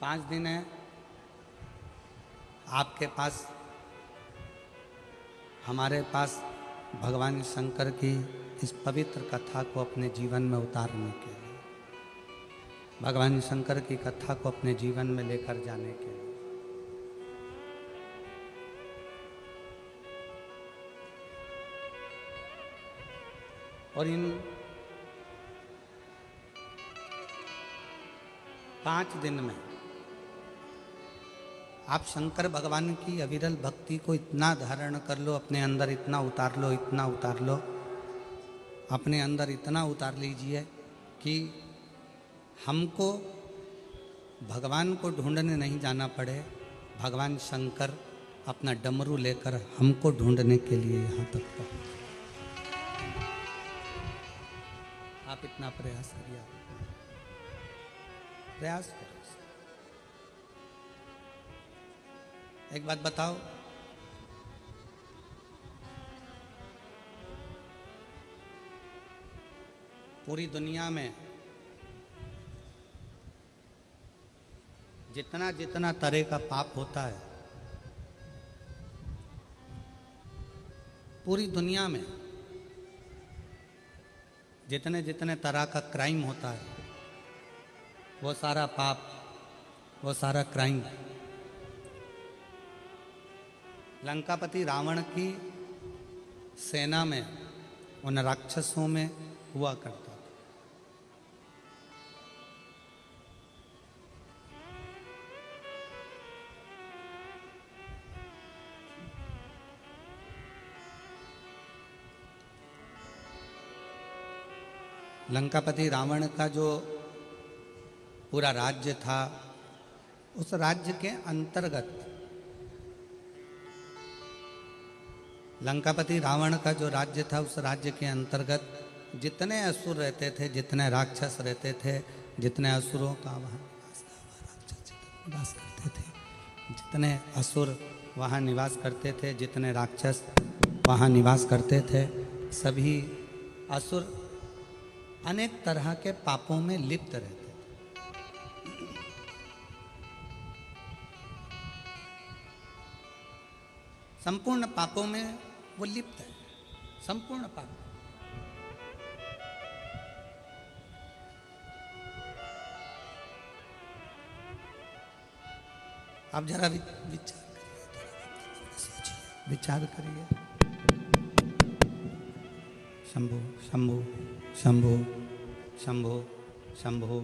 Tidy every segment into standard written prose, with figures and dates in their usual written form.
5 दिन है आपके पास, हमारे पास भगवान शंकर की इस पवित्र कथा को अपने जीवन में उतारने के लिए, भगवान शंकर की कथा को अपने जीवन में लेकर जाने के लिए। और इन 5 दिन में आप शंकर भगवान की अविरल भक्ति को इतना धारण कर लो, अपने अंदर इतना उतार लो, इतना उतार लो, अपने अंदर इतना उतार लीजिए कि हमको भगवान को ढूंढने नहीं जाना पड़े, भगवान शंकर अपना डमरू लेकर हमको ढूंढने के लिए यहाँ तक पहुँचे। आप इतना प्रयास करिए, प्रयास करो। एक बात बताओ, पूरी दुनिया में जितना जितना तरह का पाप होता है, पूरी दुनिया में जितने जितने तरह का क्राइम होता है, वो सारा पाप, वो सारा क्राइम लंकापति रावण की सेना में, उन राक्षसों में हुआ करता था। लंकापति रावण का जो पूरा राज्य था, उस राज्य के अंतर्गत लंकापति रावण का जो राज्य था, उस राज्य के अंतर्गत जितने असुर रहते थे, जितने राक्षस रहते थे, जितने असुरों का वहाँ निवास करते थे, जितने असुर वहाँ निवास करते थे, जितने राक्षस वहाँ निवास करते थे, सभी असुर अनेक तरह के पापों में लिप्त रहते थे। संपूर्ण पापों में वो लिप्त है, संपूर्ण पाप। आप जरा विचार करिए। शंभो शंभो शंभो शंभो शंभो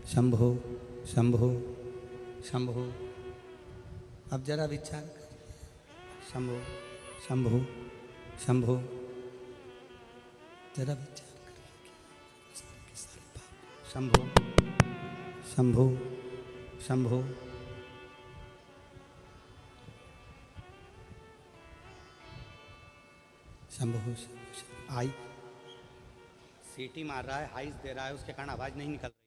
शंभो शंभो शंभो। अब जरा विचार करिए। शंभो शंभो शंभो, जरा विचार करिए। शंभो शंभो शंभो। शंभो आई सीटी मार रहा है, हाइस दे रहा है, उसके कारण आवाज नहीं निकल रही।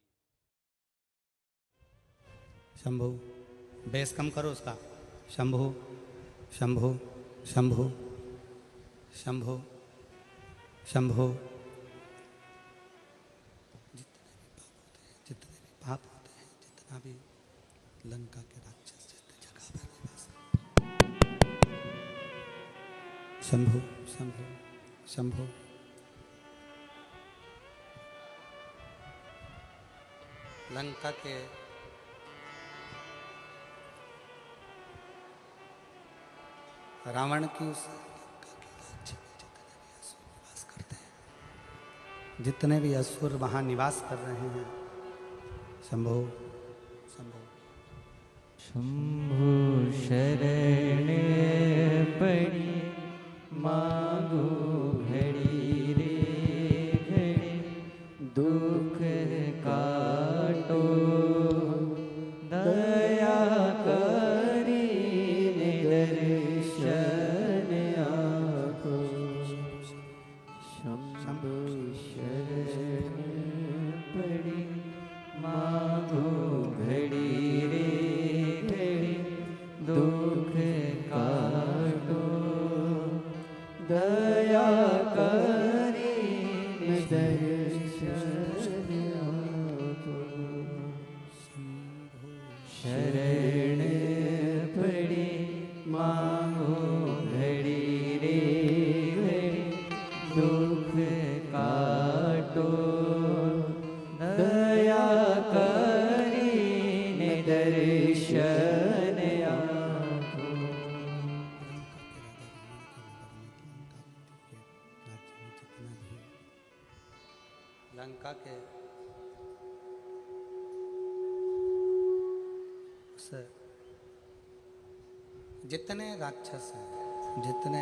शंभो, बेस कम करो उसका। शंभो शंभो शंभो शंभो शंभो। जितने भी पाप होते हैं, जितना भी लंका के राक्षस जितने जगह पर निवास, शंभो शंभो शंभो। लंका के रावण की उस लंका के राज्य में जितने भी असुर निवास करते हैं, जितने भी असुर वहाँ निवास कर रहे हैं, शंभो शंभो शंभो शरण पड़ी मांगो घड़ी रे घड़ी, दुख काटो दया करी दर्शन आको। शंभो शरण पड़ी मांगो घड़ी रे घड़ी, दुख काटो शरण पड़ी मांगो घड़ी रे घड़ी, दुख काटो दया करीने दर्शन आको। लंका के जितने राक्षस हैं, जितने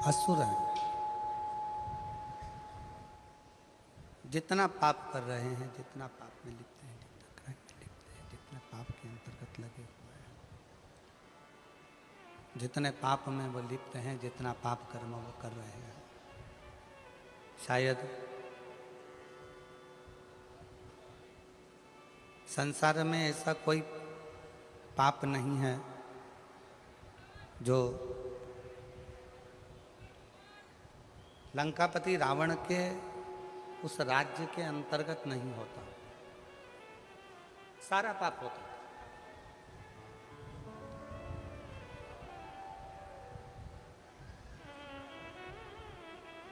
असुर हैं, जितना पाप कर रहे हैं, जितना पाप में लिप्त हैं, जितना क्राइम में लिप्त हैं, जितने पाप के अंतर्गत लगे हुए हैं, जितने पाप में वो लिप्त हैं, जितना पाप कर्म वो कर रहे हैं, शायद संसार में ऐसा कोई पाप नहीं है जो लंकापति रावण के उस राज्य के अंतर्गत नहीं होता। सारा पाप होता।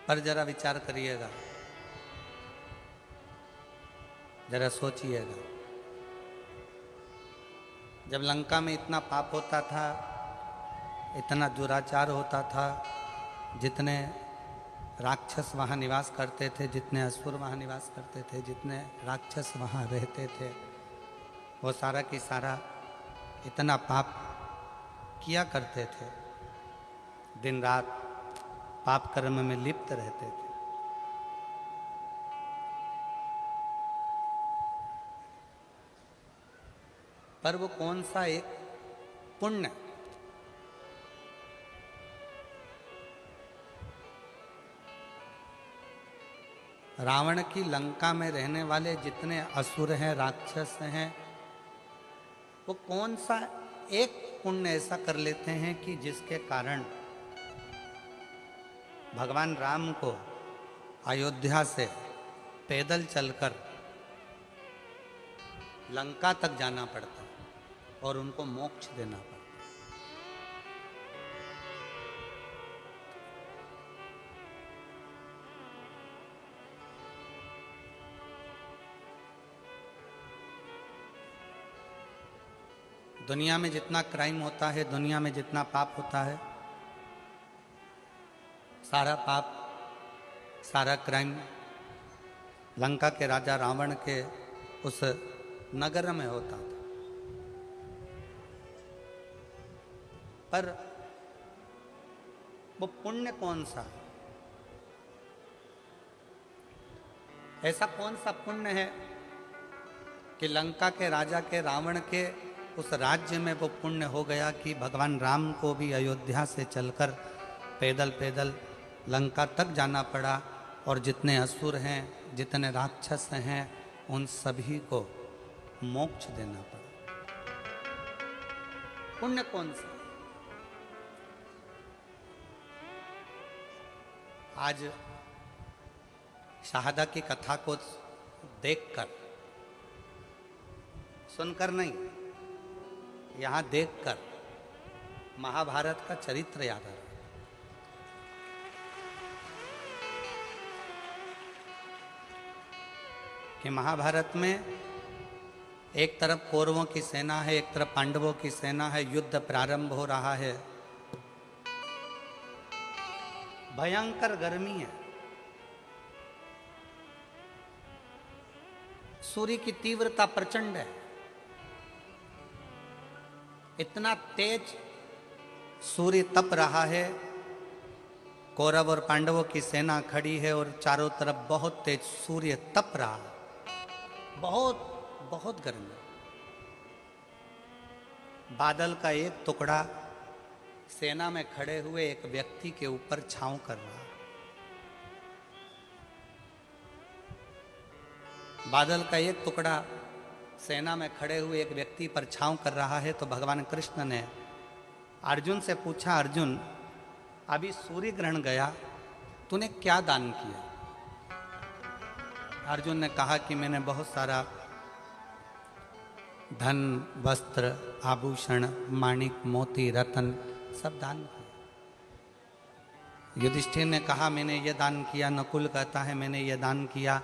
पर जरा विचार करिएगा, जरा सोचिएगा, जब लंका में इतना पाप होता था, इतना दुराचार होता था, जितने राक्षस वहाँ निवास करते थे, जितने असुर वहाँ निवास करते थे, जितने राक्षस वहाँ रहते थे, वो सारा की सारा इतना पाप किया करते थे, दिन रात पाप कर्म में लिप्त रहते थे। पर वो कौन सा एक पुण्य रावण की लंका में रहने वाले जितने असुर हैं, राक्षस हैं, वो कौन सा एक पुण्य ऐसा कर लेते हैं कि जिसके कारण भगवान राम को अयोध्या से पैदल चलकर लंका तक जाना पड़ता और उनको मोक्ष देना पड़ता। दुनिया में जितना क्राइम होता है, दुनिया में जितना पाप होता है, सारा पाप, सारा क्राइम लंका के राजा रावण के उस नगर में होता था। पर वो पुण्य कौन सा है? ऐसा कौन सा पुण्य है कि लंका के राजा के रावण के उस राज्य में वो पुण्य हो गया कि भगवान राम को भी अयोध्या से चलकर पैदल पैदल लंका तक जाना पड़ा और जितने असुर हैं, जितने राक्षस हैं, उन सभी को मोक्ष देना पड़ा। पुण्य कौन सा? आज शहादा की कथा को देखकर, सुनकर नहीं, यहाँ देखकर महाभारत का चरित्र याद आ रहा है। कि महाभारत में एक तरफ कौरवों की सेना है, एक तरफ पांडवों की सेना है, युद्ध प्रारंभ हो रहा है, भयंकर गर्मी है, सूर्य की तीव्रता प्रचंड है, इतना तेज सूर्य तप रहा है, कौरव और पांडवों की सेना खड़ी है और चारों तरफ बहुत तेज सूर्य तप रहा है, बहुत बहुत गर्मी। बादल का एक टुकड़ा सेना में खड़े हुए एक व्यक्ति के ऊपर छांव कर रहा है। बादल का एक टुकड़ा सेना में खड़े हुए एक व्यक्ति पर छांव कर रहा है। तो भगवान कृष्ण ने अर्जुन से पूछा, अर्जुन अभी सूर्य ग्रहण गया, तूने क्या दान किया? अर्जुन ने कहा कि मैंने बहुत सारा धन, वस्त्र, आभूषण, माणिक, मोती, रतन सब दान किया। युधिष्ठिर ने कहा मैंने ये दान किया, नकुल कहता है मैंने ये दान किया।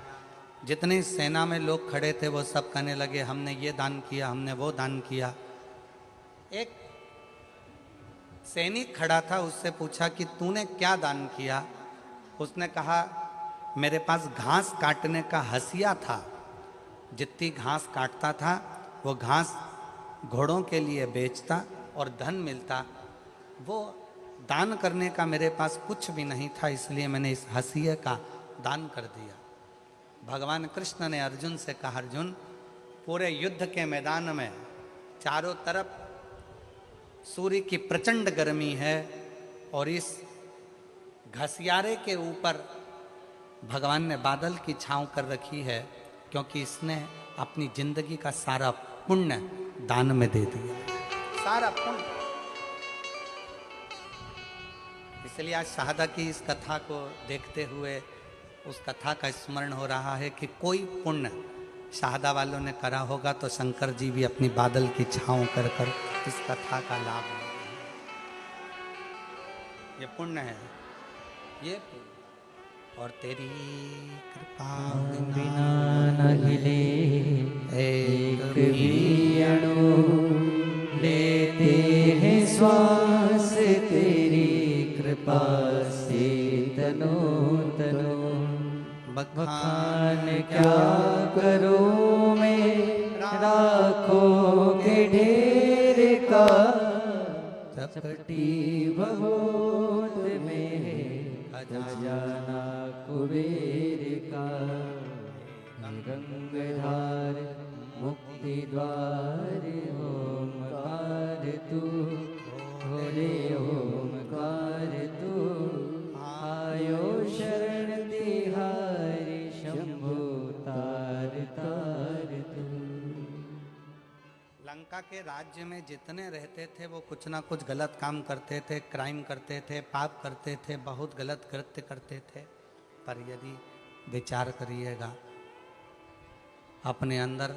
जितने सेना में लोग खड़े थे वो सब कहने लगे हमने ये दान किया, हमने वो दान किया। एक सैनिक खड़ा था, उससे पूछा कि तूने क्या दान किया? उसने कहा मेरे पास घास काटने का हसिया था, जितनी घास काटता था वो घास घोड़ों के लिए बेचता और धन मिलता, वो दान करने का मेरे पास कुछ भी नहीं था, इसलिए मैंने इस हसिये का दान कर दिया। भगवान कृष्ण ने अर्जुन से कहा अर्जुन, पूरे युद्ध के मैदान में चारों तरफ सूर्य की प्रचंड गर्मी है और इस घसियारे के ऊपर भगवान ने बादल की छांव कर रखी है, क्योंकि इसने अपनी जिंदगी का सारा पुण्य दान में दे दिया, सारा पुण्य। इसलिए आज शहादा की इस कथा को देखते हुए उस कथा का स्मरण हो रहा है कि कोई पुण्य शहादा वालों ने करा होगा तो शंकर जी भी अपनी बादल की छांव कर कर इस कथा का लाभ ले रहे हैं। ये पुण्य है, ये पुण्य। और तेरी कृपा बिना न हिले एक भी अणु, लेते हैं श्वास तेरी कृपा से तनो तनो। बखान क्या करूं मैं राखों के ढेर का, चपटी बहुत में खजाना कुबेर का। गंगाधार मुक्ति द्वार ओमकार तू, भोले ओमकार तू, आयो शरण तिहारी शंभु तार तार तू। लंका के राज्य में जितने रहते थे वो कुछ ना कुछ गलत काम करते थे, क्राइम करते थे, पाप करते थे, बहुत गलत कृत्य करते थे। पर यदि विचार करिएगा, अपने अंदर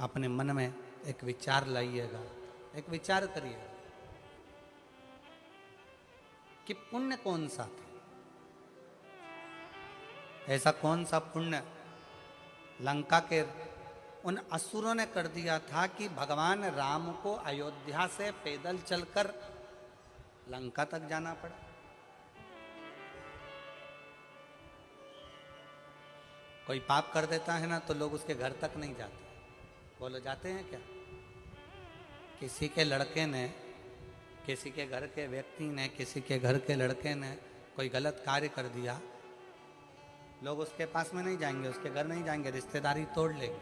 अपने मन में एक विचार लाइएगा, एक विचार करिएगा कि पुण्य कौन सा था, ऐसा कौन सा पुण्य लंका के उन असुरों ने कर दिया था कि भगवान राम को अयोध्या से पैदल चलकर लंका तक जाना पड़ा। कोई पाप कर देता है ना तो लोग उसके घर तक नहीं जाते। बोलो जाते हैं क्या? किसी के लड़के ने, किसी के घर के व्यक्ति ने, किसी के घर के लड़के ने कोई गलत कार्य कर दिया, लोग उसके पास में नहीं जाएंगे, उसके घर नहीं जाएंगे, रिश्तेदारी तोड़ लेंगे,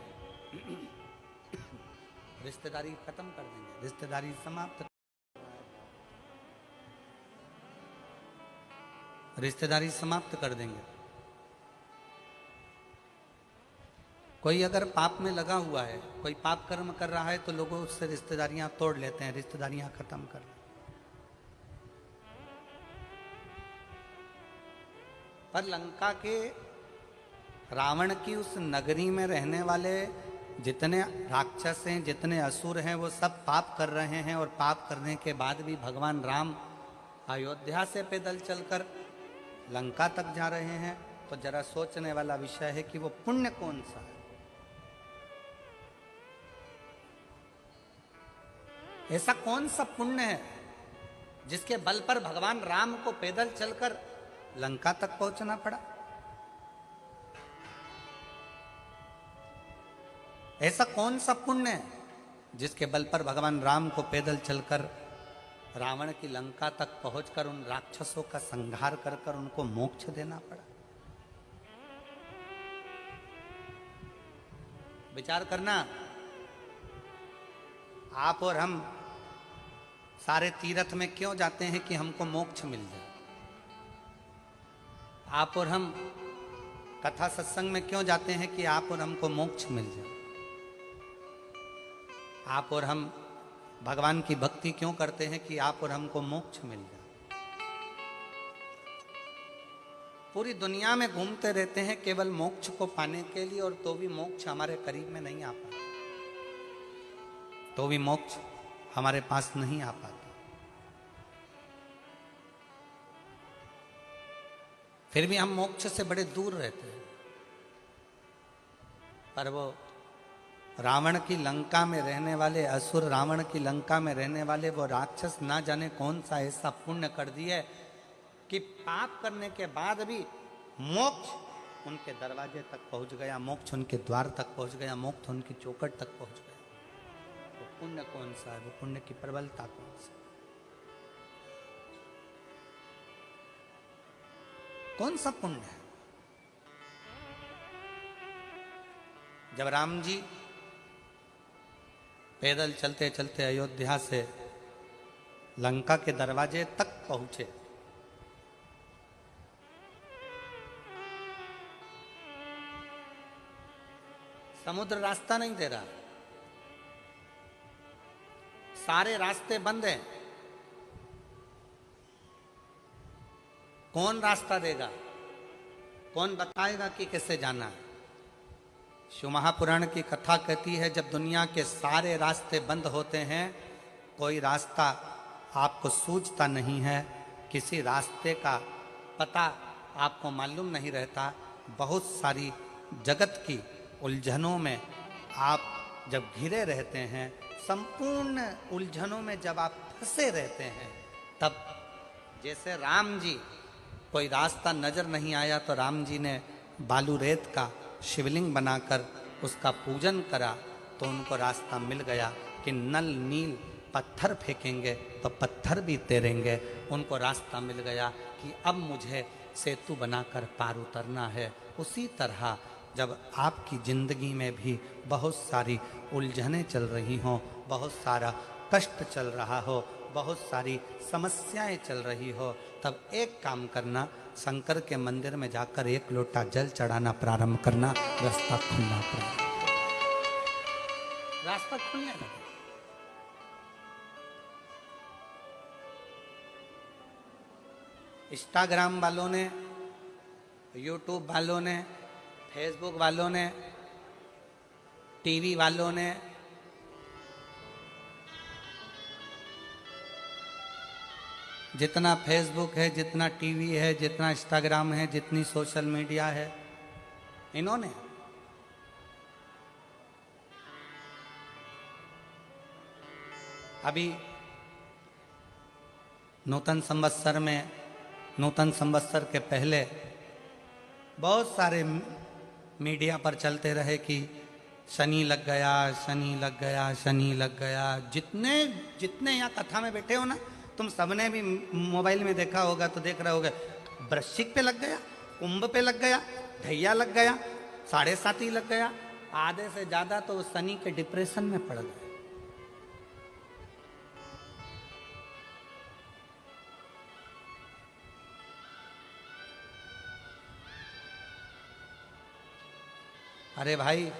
रिश्तेदारी खत्म कर देंगे, रिश्तेदारी समाप्त, रिश्तेदारी समाप्त कर देंगे। कोई अगर पाप में लगा हुआ है, कोई पाप कर्म कर रहा है तो लोगों उससे रिश्तेदारियां तोड़ लेते हैं, रिश्तेदारियां खत्म कर लेते हैं। पर लंका के रावण की उस नगरी में रहने वाले जितने राक्षस हैं, जितने असुर हैं, वो सब पाप कर रहे हैं। और पाप करने के बाद भी भगवान राम अयोध्या से पैदल चलकर लंका तक जा रहे हैं। तो जरा सोचने वाला विषय है कि वो पुण्य कौन सा है, ऐसा कौन सा पुण्य है जिसके बल पर भगवान राम को पैदल चलकर लंका तक पहुंचना पड़ा। ऐसा कौन सा पुण्य है जिसके बल पर भगवान राम को पैदल चलकर रावण की लंका तक पहुंचकर उन राक्षसों का संहार कर कर उनको मोक्ष देना पड़ा। विचार करना, आप और हम सारे तीर्थ में क्यों जाते हैं कि हमको मोक्ष मिल जाए। आप और हम कथा सत्संग में क्यों जाते हैं कि आप और हमको मोक्ष मिल जाए। आप और हम भगवान की भक्ति क्यों करते हैं कि आप और हमको मोक्ष मिल जाए। पूरी दुनिया में घूमते रहते हैं केवल मोक्ष को पाने के लिए, और तो भी मोक्ष हमारे करीब में नहीं आ पाता। तो भी मोक्ष हमारे पास नहीं आ पाता। फिर भी हम मोक्ष से बड़े दूर रहते हैं। पर वो रावण की लंका में रहने वाले असुर, रावण की लंका में रहने वाले वो राक्षस ना जाने कौन सा ऐसा पुण्य कर दिए कि पाप करने के बाद भी मोक्ष उनके दरवाजे तक पहुंच गया, मोक्ष उनके द्वार तक पहुंच गया, मोक्ष उनकी चौखट तक पहुंच गया। वो पुण्य कौन सा है? वो पुण्य की प्रबलता कौन सी? कौन सा पुण्य है? जब राम जी पैदल चलते चलते अयोध्या से लंका के दरवाजे तक पहुंचे, समुद्र रास्ता नहीं दे रहा, सारे रास्ते बंद हैं। कौन रास्ता देगा? कौन बताएगा कि कैसे जाना है? शिव महापुराण की कथा कहती है, जब दुनिया के सारे रास्ते बंद होते हैं, कोई रास्ता आपको सूझता नहीं है, किसी रास्ते का पता आपको मालूम नहीं रहता, बहुत सारी जगत की उलझनों में आप जब घिरे रहते हैं, संपूर्ण उलझनों में जब आप फंसे रहते हैं, तब जैसे राम जी कोई रास्ता नजर नहीं आया तो राम जी ने बालू रेत का शिवलिंग बनाकर उसका पूजन करा तो उनको रास्ता मिल गया कि नल नील पत्थर फेंकेंगे तो पत्थर भी तैरेंगे। उनको रास्ता मिल गया कि अब मुझे सेतु बनाकर पार उतरना है। उसी तरह जब आपकी ज़िंदगी में भी बहुत सारी उलझनें चल रही हों, बहुत सारा कष्ट चल रहा हो, बहुत सारी समस्याएं चल रही हो, तब एक काम करना, शंकर के मंदिर में जाकर एक लोटा जल चढ़ाना प्रारंभ करना, रास्ता खुलना प्रारंभ, रास्ता खुलने लगे। इंस्टाग्राम वालों ने, यूट्यूब वालों ने, फेसबुक वालों ने, टीवी वालों ने, जितना फेसबुक है, जितना टीवी है, जितना इंस्टाग्राम है, जितनी सोशल मीडिया है, इन्होंने अभी नूतन संवत्सर में, नूतन संवत्सर के पहले बहुत सारे मीडिया पर चलते रहे कि शनि लग गया, शनि लग गया, शनि लग गया। जितने जितने यहाँ कथा में बैठे हो ना, तुम सबने भी मोबाइल में देखा होगा तो देख रहे होगे, वृश्चिक पे लग गया, कुंभ पे लग गया, ढैया लग गया, 7.5 लग गया, आधे से ज्यादा तो शनि के डिप्रेशन में पड़ गए। अरे भाई,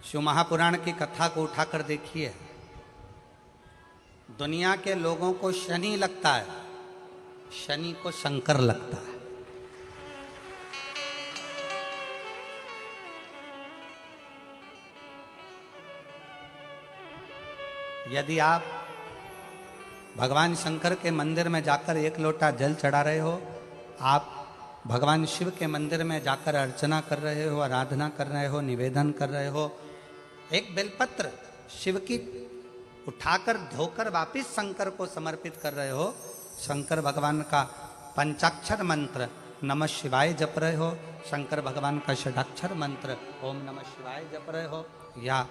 शिव महापुराण की कथा को उठाकर देखिए, दुनिया के लोगों को शनि लगता है, शनि को शंकर लगता है। यदि आप भगवान शंकर के मंदिर में जाकर एक लोटा जल चढ़ा रहे हो, आप भगवान शिव के मंदिर में जाकर अर्चना कर रहे हो, आराधना कर रहे हो, निवेदन कर रहे हो, एक बेलपत्र शिव की उठाकर धोकर वापिस शंकर को समर्पित कर रहे हो, शंकर भगवान का पंचाक्षर मंत्र नमः शिवाय जप रहे हो, शंकर भगवान का षडाक्षर मंत्र ओम नमः शिवाय जप रहे हो, या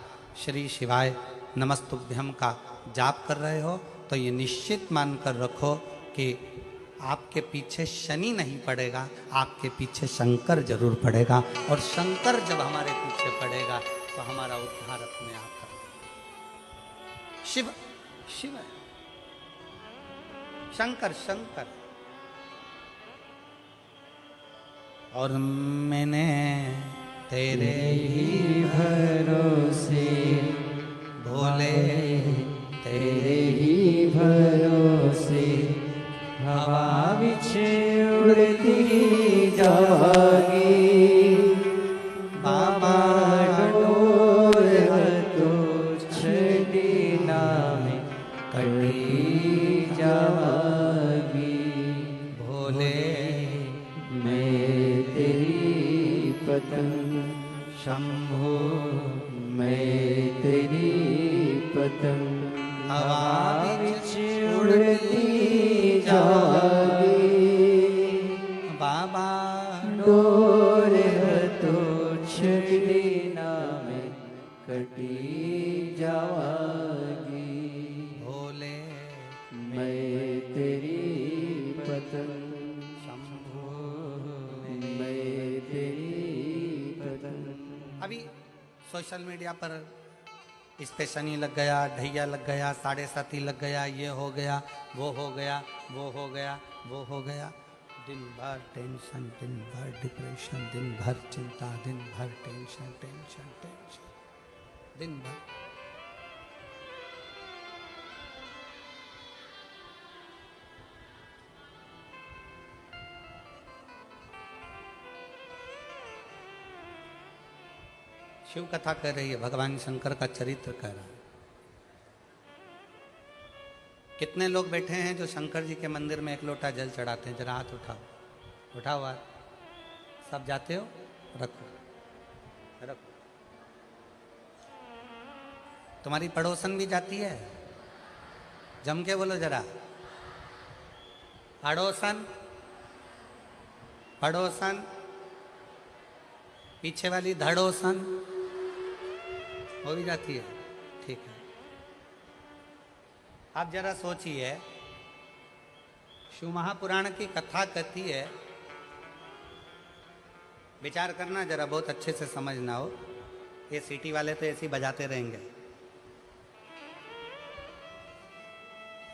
श्री शिवाय नमस्तुभ्यम का जाप कर रहे हो, तो ये निश्चित मानकर रखो कि आपके पीछे शनि नहीं पड़ेगा, आपके पीछे शंकर जरूर पड़ेगा। और शंकर जब हमारे पीछे पड़ेगा तो हमारा उद्धार अपने आप कर देगा। शिव शिव है, शंकर शंकर। और मैंने तेरे ही भरोसे भोले, तेरे ही भरोसे हवा बिछे उड़ती जागी, बाबा डोर तो छठी पतंग हवा विच उड़ती जागी। बाबा डोर तो छड़ी नामे कटी जावागी। भोले मैं तेरी पतंग शंभो मैं तेरी पतंग। अभी सोशल मीडिया पर इस पे शनि लग गया, ढैया लग गया, 7.5 लग गया, ये हो गया, वो हो गया, वो हो गया, वो हो गया। दिन भर टेंशन, दिन भर डिप्रेशन, दिन भर चिंता, दिन भर टेंशन टेंशन टेंशन, दिन भर। शिव कथा कह रही है, भगवान शंकर का चरित्र कह रहा है। कितने लोग बैठे हैं जो शंकर जी के मंदिर में एक लोटा जल चढ़ाते हैं? जरा हाथ उठाओ, उठाओ हाथ। सब जाते हो? रखो रखो। तुम्हारी पड़ोसन भी जाती है? जम के बोलो जरा, पड़ोसन पड़ोसन। पीछे वाली धड़ोसन हो भी जाती है, ठीक है। आप जरा सोचिए, शिव महापुराण की कथा कहती है, विचार करना जरा, बहुत अच्छे से समझना हो। ये सीटी वाले तो ऐसे ही बजाते रहेंगे,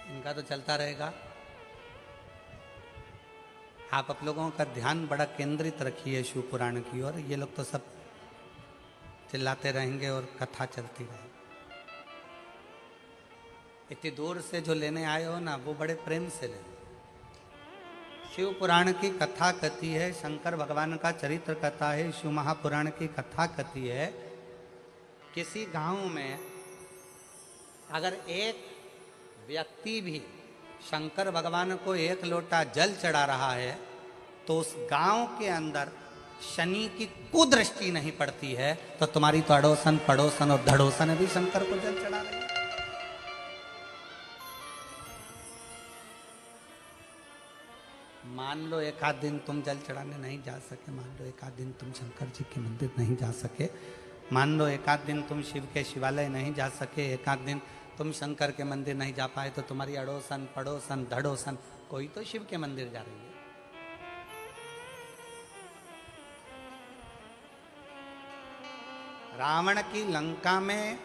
इनका तो चलता रहेगा। आप लोगों का ध्यान बड़ा केंद्रित रखिए शिव पुराण की ओर। ये लोग तो सब चिल्लाते रहेंगे और कथा चलती रहेगी। इतनी दूर से जो लेने आए हो ना, वो बड़े प्रेम से लेना। शिव पुराण की कथा कहती है, शंकर भगवान का चरित्र कथा है, शिव महापुराण की कथा कहती है, किसी गांव में अगर एक व्यक्ति भी शंकर भगवान को एक लोटा जल चढ़ा रहा है तो उस गांव के अंदर शनि की कुदृष्टि नहीं पड़ती है। तो तुम्हारी तो अड़ोसन पड़ोसन और धड़ोसन भी शंकर को जल चढ़ा रहे हैं। मान लो एक आध दिन तुम जल चढ़ाने नहीं जा सके, मान लो एक आध दिन तुम शंकर जी के मंदिर नहीं जा सके, मान लो एक आध दिन तुम शिव के शिवालय नहीं जा सके, एक आध दिन तुम शंकर के मंदिर नहीं जा पाए, तो तुम्हारी अड़ोसन पड़ोसन धड़ोसन कोई तो शिव के मंदिर जा रही है। रावण की लंका में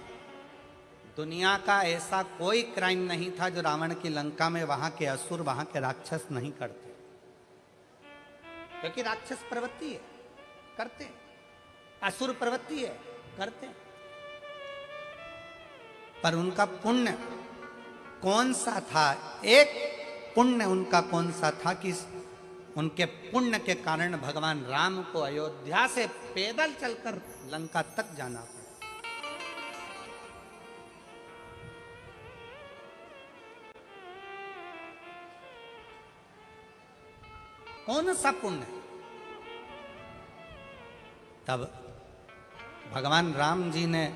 दुनिया का ऐसा कोई क्राइम नहीं था जो रावण की लंका में वहां के असुर, वहां के राक्षस नहीं करते, क्योंकि राक्षस प्रवृत्ति है, करते, असुर प्रवृत्ति है, करते। पर उनका पुण्य कौन सा था? एक पुण्य उनका कौन सा था कि उनके पुण्य के कारण भगवान राम को अयोध्या से पैदल चलकर लंका तक जाना पड़ा। कौन सा पुण्य? तब भगवान राम जी ने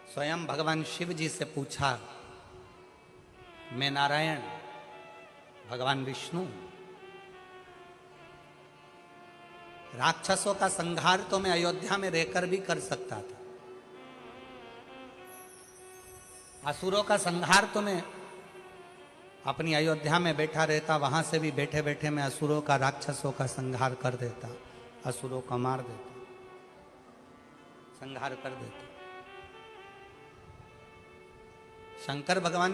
स्वयं भगवान शिव जी से पूछा, मैं नारायण, भगवान विष्णु, राक्षसों का संहार तो मैं अयोध्या में रहकर भी कर सकता था, असुरों का संहार तो मैं अपनी अयोध्या में बैठा रहता, वहां से भी बैठे बैठे मैं असुरों का, राक्षसों का संहार कर देता, असुरों को मार देता, संहार कर देता। शंकर भगवान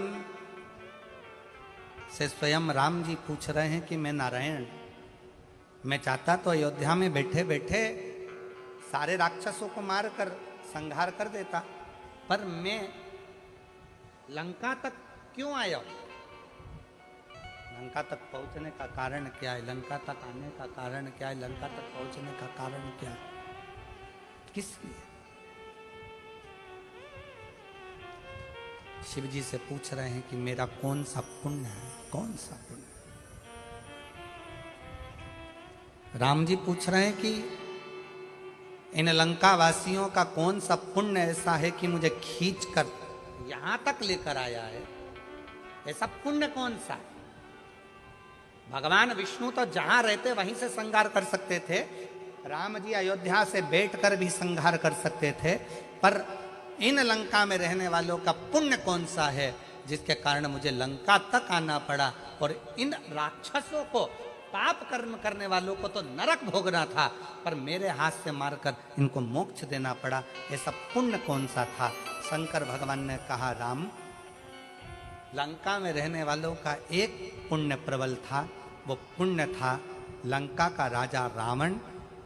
से स्वयं राम जी पूछ रहे हैं कि मैं नारायण, मैं चाहता तो अयोध्या में बैठे बैठे सारे राक्षसों को मार कर संहार कर देता, पर मैं लंका तक क्यों आया हूं? लंका तक पहुंचने का कारण क्या है? लंका तक आने का कारण क्या है? लंका तक पहुंचने का कारण क्या है? किस लिए? शिव जी से पूछ रहे हैं कि मेरा कौन सा पुण्य है, कौन सा पुण्य? राम जी पूछ रहे हैं कि इन लंका वासियों का कौन सा पुण्य ऐसा है कि मुझे खींच कर यहां तक लेकर आया है? ऐसा पुण्य कौन सा है? भगवान विष्णु तो जहां रहते वहीं से संहार कर सकते थे, राम जी अयोध्या से बैठकर भी संहार कर सकते थे, पर इन लंका में रहने वालों का पुण्य कौन सा है जिसके कारण मुझे लंका तक आना पड़ा? और इन राक्षसों को, पाप कर्म करने वालों को तो नरक भोगना था, पर मेरे हाथ से मारकर इनको मोक्ष देना पड़ा। ऐसा पुण्य कौन सा था? शंकर भगवान ने कहा, राम, लंका में रहने वालों का एक पुण्य प्रबल था। वो पुण्य था लंका का राजा रावण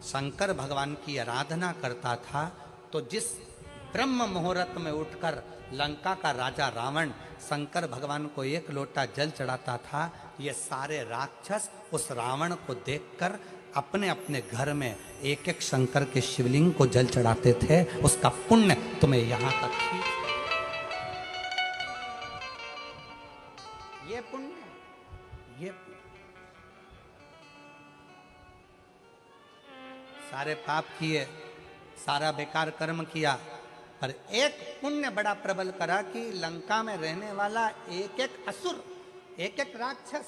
शंकर भगवान की आराधना करता था, तो जिस ब्रह्म मुहूर्त में उठकर लंका का राजा रावण शंकर भगवान को एक लोटा जल चढ़ाता था, ये सारे राक्षस उस रावण को देखकर अपने अपने घर में एक एक शंकर के शिवलिंग को जल चढ़ाते थे। उसका पुण्य तुम्हें यहां तक खींच, ये पुण्य, ये पुण्य। सारे पाप किए, सारा बेकार कर्म किया, पर एक पुण्य बड़ा प्रबल करा कि लंका में रहने वाला एक एक असुर, एक एक राक्षस,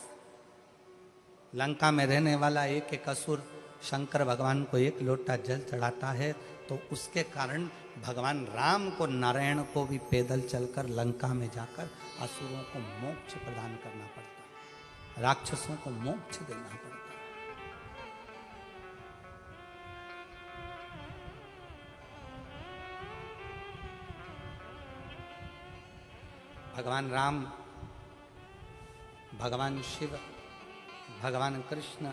लंका में रहने वाला एक एक असुर शंकर भगवान को एक लोटा जल चढ़ाता है, तो उसके कारण भगवान राम को, नारायण को भी पैदल चलकर लंका में जाकर असुरों को मोक्ष प्रदान करना पड़ता है, राक्षसों को मोक्ष देना पड़ता है। भगवान राम, भगवान शिव, भगवान कृष्ण,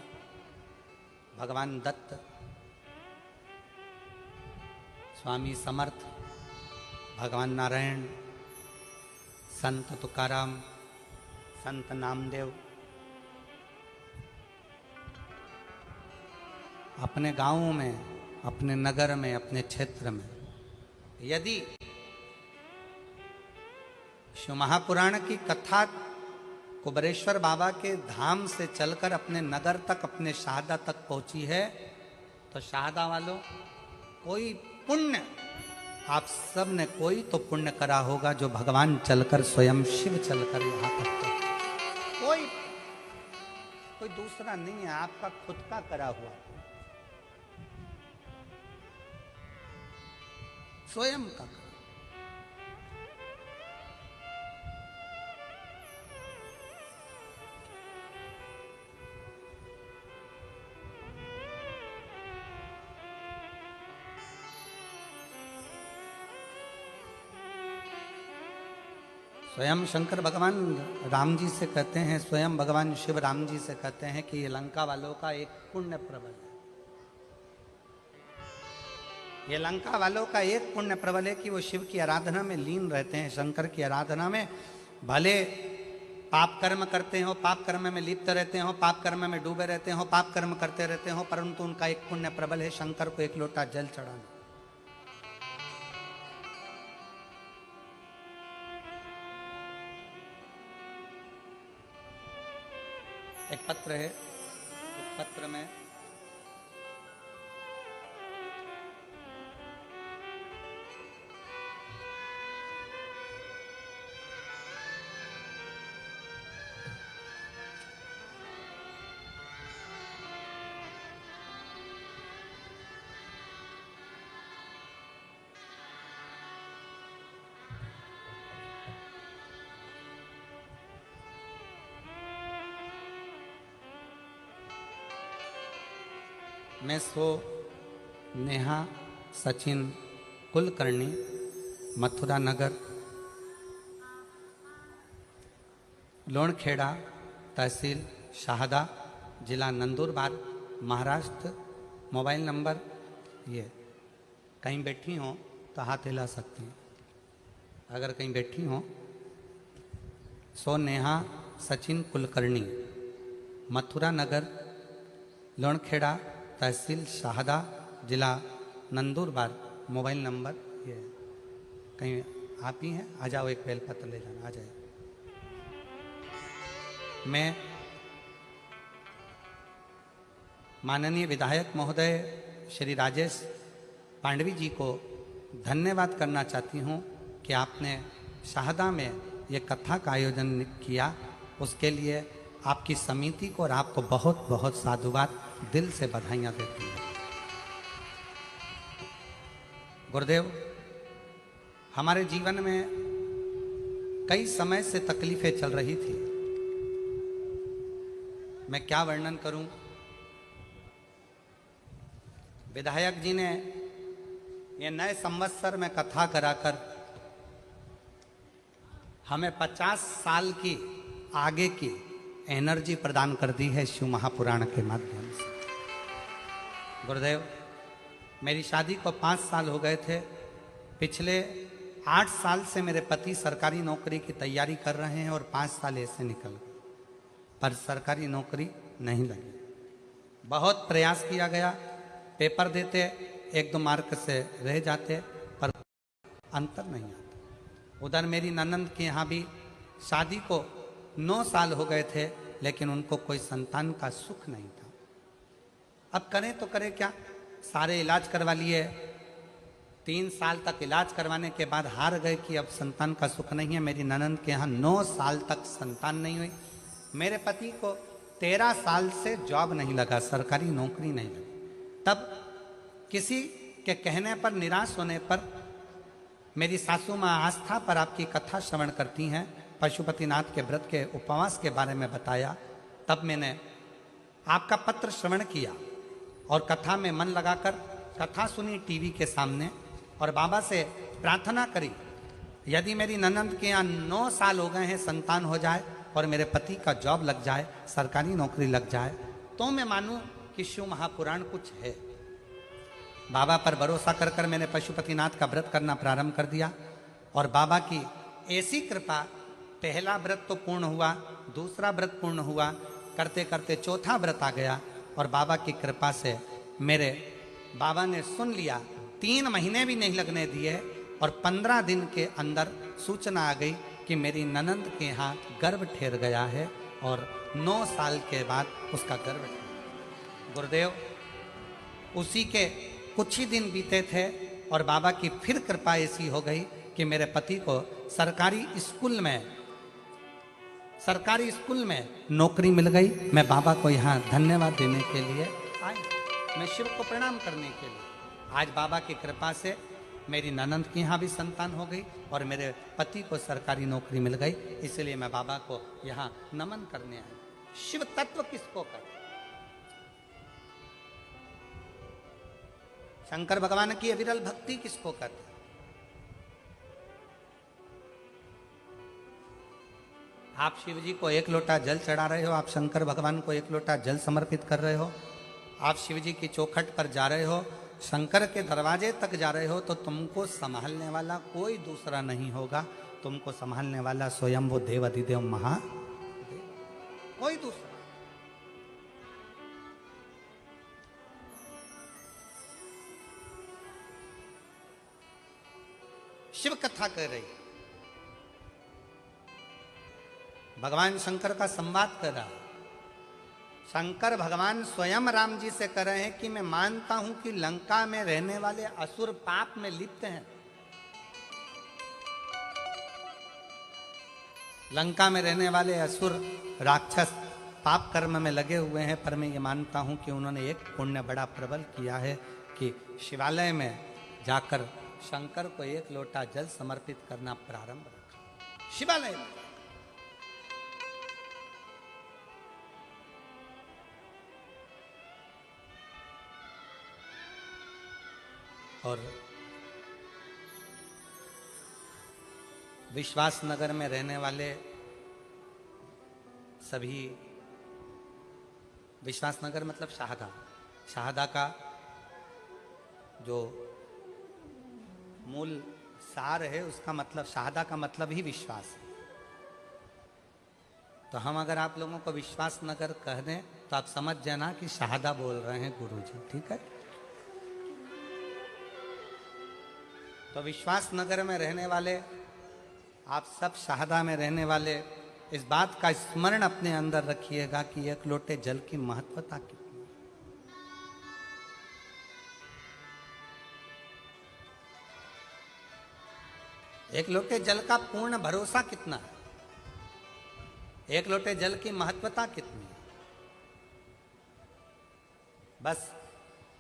भगवान दत्त, स्वामी समर्थ, भगवान नारायण, संत तुकाराम, संत नामदेव अपने गांवों में, अपने नगर में, अपने क्षेत्र में यदि शिव महापुराण की कथा कुबरेश्वर बाबा के धाम से चलकर अपने नगर तक, अपने शाहदा तक पहुंची है, तो शाहदा वालों, कोई पुण्य आप सब ने कोई तो पुण्य करा होगा जो भगवान चलकर, स्वयं शिव चलकर यहां तक पहुंचे। कोई दूसरा नहीं है, आपका खुद का करा हुआ, स्वयं का। स्वयं शंकर भगवान राम जी से कहते हैं, स्वयं भगवान शिव राम जी से कहते हैं कि ये लंका वालों का एक पुण्य प्रबल है। ये लंका वालों का एक पुण्य प्रबल है कि वो शिव की आराधना में लीन रहते हैं, शंकर की आराधना में। भले पाप कर्म करते हो, पाप कर्म में लिप्त रहते हो, पाप कर्म में डूबे रहते हो, पाप कर्म करते रहते हो, परंतु उनका एक पुण्य प्रबल है शंकर को एक लोटा जल चढ़ाना। एक पत्र है, उस पत्र में मैं सो नेहा सचिन कुलकर्णी, मथुरा नगर, लोणखेड़ा, तहसील शाहदा, जिला नंदुरबार, महाराष्ट्र। मोबाइल नंबर ये, कहीं बैठी हो तो हाथ हिला सकती हैं, अगर कहीं बैठी हो। सो नेहा सचिन कुलकर्णी, मथुरा नगर, लोणखेड़ा, तहसील शाहदा, जिला नंदुरबार। मोबाइल नंबर ये, कहीं आप ही हैं, आ जाओ, एक बेलपत्र ले जाना, आ जाए। मैं माननीय विधायक महोदय श्री राजेश पांडवी जी को धन्यवाद करना चाहती हूँ कि आपने शाहदा में ये कथा का आयोजन किया। उसके लिए आपकी समिति को और आपको बहुत बहुत साधुवाद, दिल से बधाइयाँ देती हूँ। गुरुदेव, हमारे जीवन में कई समय से तकलीफें चल रही थी। मैं क्या वर्णन करूं। विधायक जी ने ये नए संवत्सर में कथा कराकर हमें 50 साल की आगे की एनर्जी प्रदान कर दी है शिव महापुराण के माध्यम से। गुरुदेव, मेरी शादी को 5 साल हो गए थे। पिछले 8 साल से मेरे पति सरकारी नौकरी की तैयारी कर रहे हैं और 5 साल ऐसे निकल गए, पर सरकारी नौकरी नहीं लगी। बहुत प्रयास किया गया, पेपर देते, 1-2 मार्क से रह जाते, पर अंतर नहीं आता। उधर मेरी ननंद के यहाँ भी शादी को 9 साल हो गए थे, लेकिन उनको कोई संतान का सुख नहीं था। अब करें तो करें क्या, सारे इलाज करवा लिए, 3 साल तक इलाज करवाने के बाद हार गए कि अब संतान का सुख नहीं है। मेरी ननंद के यहाँ 9 साल तक संतान नहीं हुई। मेरे पति को 13 साल से जॉब नहीं लगा, सरकारी नौकरी नहीं लगी। तब किसी के कहने पर, निराश होने पर मेरी सासू माँ आस्था पर आपकी कथा श्रवण करती हैं, पशुपतिनाथ के व्रत के उपवास के बारे में बताया। तब मैंने आपका पत्र श्रवण किया और कथा में मन लगाकर कथा सुनी टीवी के सामने, और बाबा से प्रार्थना करी, यदि मेरी ननंद के यहाँ 9 साल हो गए हैं, संतान हो जाए और मेरे पति का जॉब लग जाए, सरकारी नौकरी लग जाए, तो मैं मानूं कि शिव महापुराण कुछ है। बाबा पर भरोसा कर कर मैंने पशुपतिनाथ का व्रत करना प्रारंभ कर दिया, और बाबा की ऐसी कृपा, पहला व्रत तो पूर्ण हुआ, दूसरा व्रत पूर्ण हुआ, करते करते चौथा व्रत आ गया, और बाबा की कृपा से मेरे बाबा ने सुन लिया। 3 महीने भी नहीं लगने दिए और 15 दिन के अंदर सूचना आ गई कि मेरी ननंद के यहाँ गर्भ ठहर गया है, और 9 साल के बाद उसका गर्भ ठहरा। गुरुदेव, उसी के कुछ ही दिन बीते थे और बाबा की फिर कृपा ऐसी हो गई कि मेरे पति को सरकारी स्कूल में नौकरी मिल गई। मैं बाबा को यहाँ धन्यवाद देने के लिए आया, मैं शिव को प्रणाम करने के लिए। आज बाबा की कृपा से मेरी ननंद की यहाँ भी संतान हो गई और मेरे पति को सरकारी नौकरी मिल गई। इसलिए मैं बाबा को यहाँ नमन करने आया। शिव तत्व किसको कहते? शंकर भगवान की अविरल भक्ति किसको कहते? आप शिव जी को 1 लोटा जल चढ़ा रहे हो, आप शंकर भगवान को 1 लोटा जल समर्पित कर रहे हो, आप शिव जी की चौखट पर जा रहे हो, शंकर के दरवाजे तक जा रहे हो, तो तुमको संभालने वाला कोई दूसरा नहीं होगा। तुमको संभालने वाला स्वयं वो देव अधिदेव महादेव, कोई दूसरा। शिव कथा कर रही, भगवान शंकर का संवाद कर रहा। शंकर भगवान स्वयं राम जी से कह रहे हैं कि मैं मानता हूं कि लंका में रहने वाले असुर पाप में लिप्त हैं, लंका में रहने वाले असुर राक्षस पाप कर्म में लगे हुए हैं, पर मैं ये मानता हूं कि उन्होंने एक पुण्य बड़ा प्रबल किया है कि शिवालय में जाकर शंकर को 1 लोटा जल समर्पित करना प्रारंभ रखा शिवालय में। और विश्वास नगर में रहने वाले सभी, विश्वास नगर मतलब शाहदा का जो मूल सार है, उसका मतलब शाहदा का मतलब ही विश्वास है। तो हम अगर आप लोगों को विश्वास नगर कह दें तो आप समझ जाना कि शाहदा बोल रहे हैं गुरुजी, ठीक है। तो विश्वास नगर में रहने वाले आप सब, शाहदा में रहने वाले, इस बात का स्मरण अपने अंदर रखिएगा कि 1 लोटे जल की महत्वता कितनी। एक लोटे जल का पूर्ण भरोसा कितना है, एक लोटे जल की महत्वता कितनी है। बस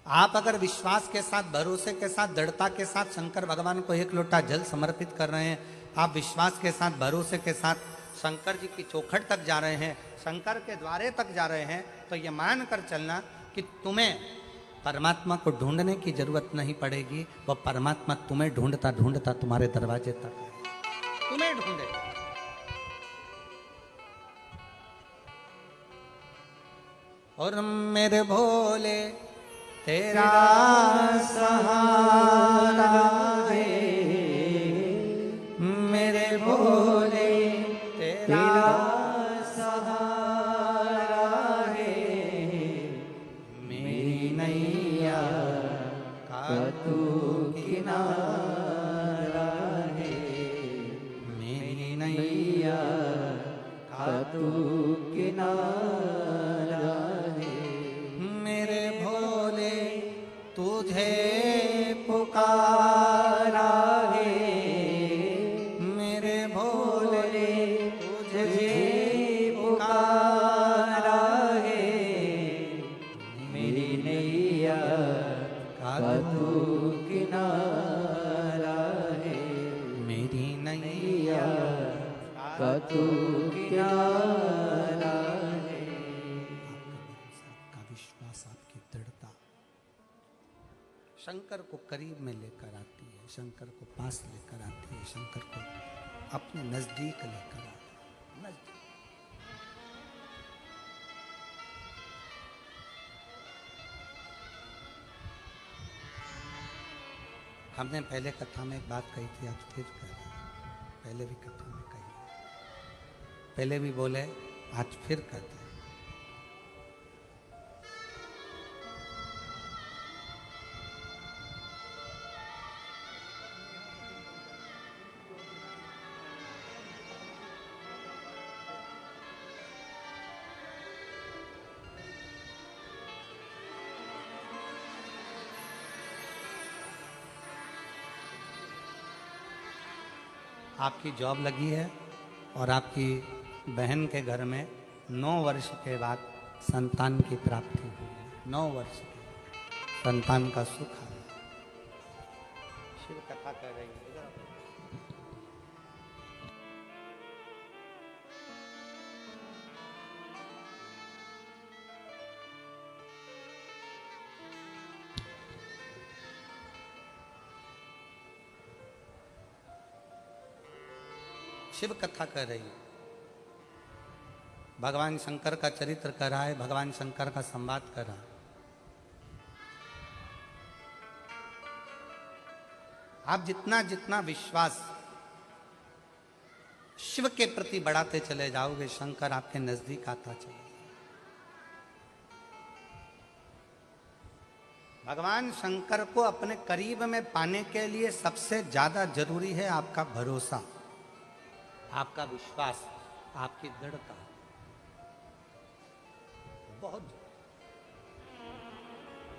आप अगर विश्वास के साथ, भरोसे के साथ, दृढ़ता के साथ शंकर भगवान को एक लोटा जल समर्पित कर रहे हैं, आप विश्वास के साथ, भरोसे के साथ शंकर जी की चौखट तक जा रहे हैं, शंकर के द्वारे तक जा रहे हैं, तो ये मान कर चलना कि तुम्हें परमात्मा को ढूंढने की जरूरत नहीं पड़ेगी। वह परमात्मा तुम्हें ढूंढता ढूंढता तुम्हारे दरवाजे तक तुम्हें ढूंढेगा। और मेरे भोले तेरा सहारा है, मेरे भोले तेरा सहारा है, मेरी नैया का तू किनारा है, मेरी नैया का तू किनारा है। मेरे भोले तुझे पुकारा है, मेरे भोले तुझे पुकारा है, मेरी नैया का तू किनारा है, मेरी नैया का तू किनारा है। आपका विश्वास, आपकी दृढ़ता शंकर को करीब में लेकर आती है, शंकर को पास लेकर आती है, शंकर को अपने नजदीक लेकर आती है। नजदीक हमने पहले कथा में एक बात कही थी, आज फिर कह रहे हैं, पहले भी कथा में कही, पहले भी बोले, आज फिर कहते हैं। आपकी जॉब लगी है और आपकी बहन के घर में 9 वर्ष के बाद संतान की प्राप्ति हुई है। 9 वर्ष के संतान का सुख है। शिव कथा कह रही है। शिव कथा कर रही है, भगवान शंकर का चरित्र कर रहा है, भगवान शंकर का संवाद कर रहा है। आप जितना जितना विश्वास शिव के प्रति बढ़ाते चले जाओगे, शंकर आपके नजदीक आता चले। भगवान शंकर को अपने करीब में पाने के लिए सबसे ज्यादा जरूरी है आपका भरोसा, आपका विश्वास, आपकी दृढ़ता। बहुत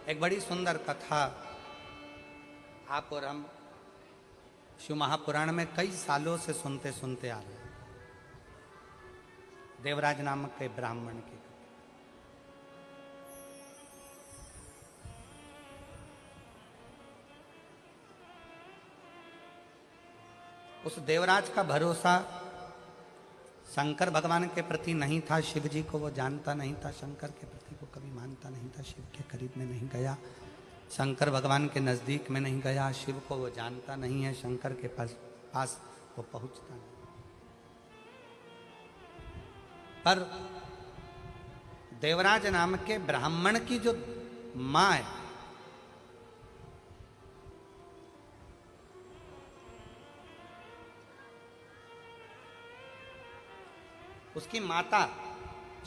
एक बड़ी सुंदर कथा आप और हम शिव महापुराण में कई सालों से सुनते सुनते आ रहे हैं। देवराज नामक के ब्राह्मण की। उस देवराज का भरोसा शंकर भगवान के प्रति नहीं था, शिव जी को वो जानता नहीं था, शंकर के प्रति वो कभी मानता नहीं था, शिव के करीब में नहीं गया, शंकर भगवान के नजदीक में नहीं गया, शिव को वो जानता नहीं है, शंकर के पास वो पहुंचता नहीं। पर देवराज नाम के ब्राह्मण की जो मां है, उसकी माता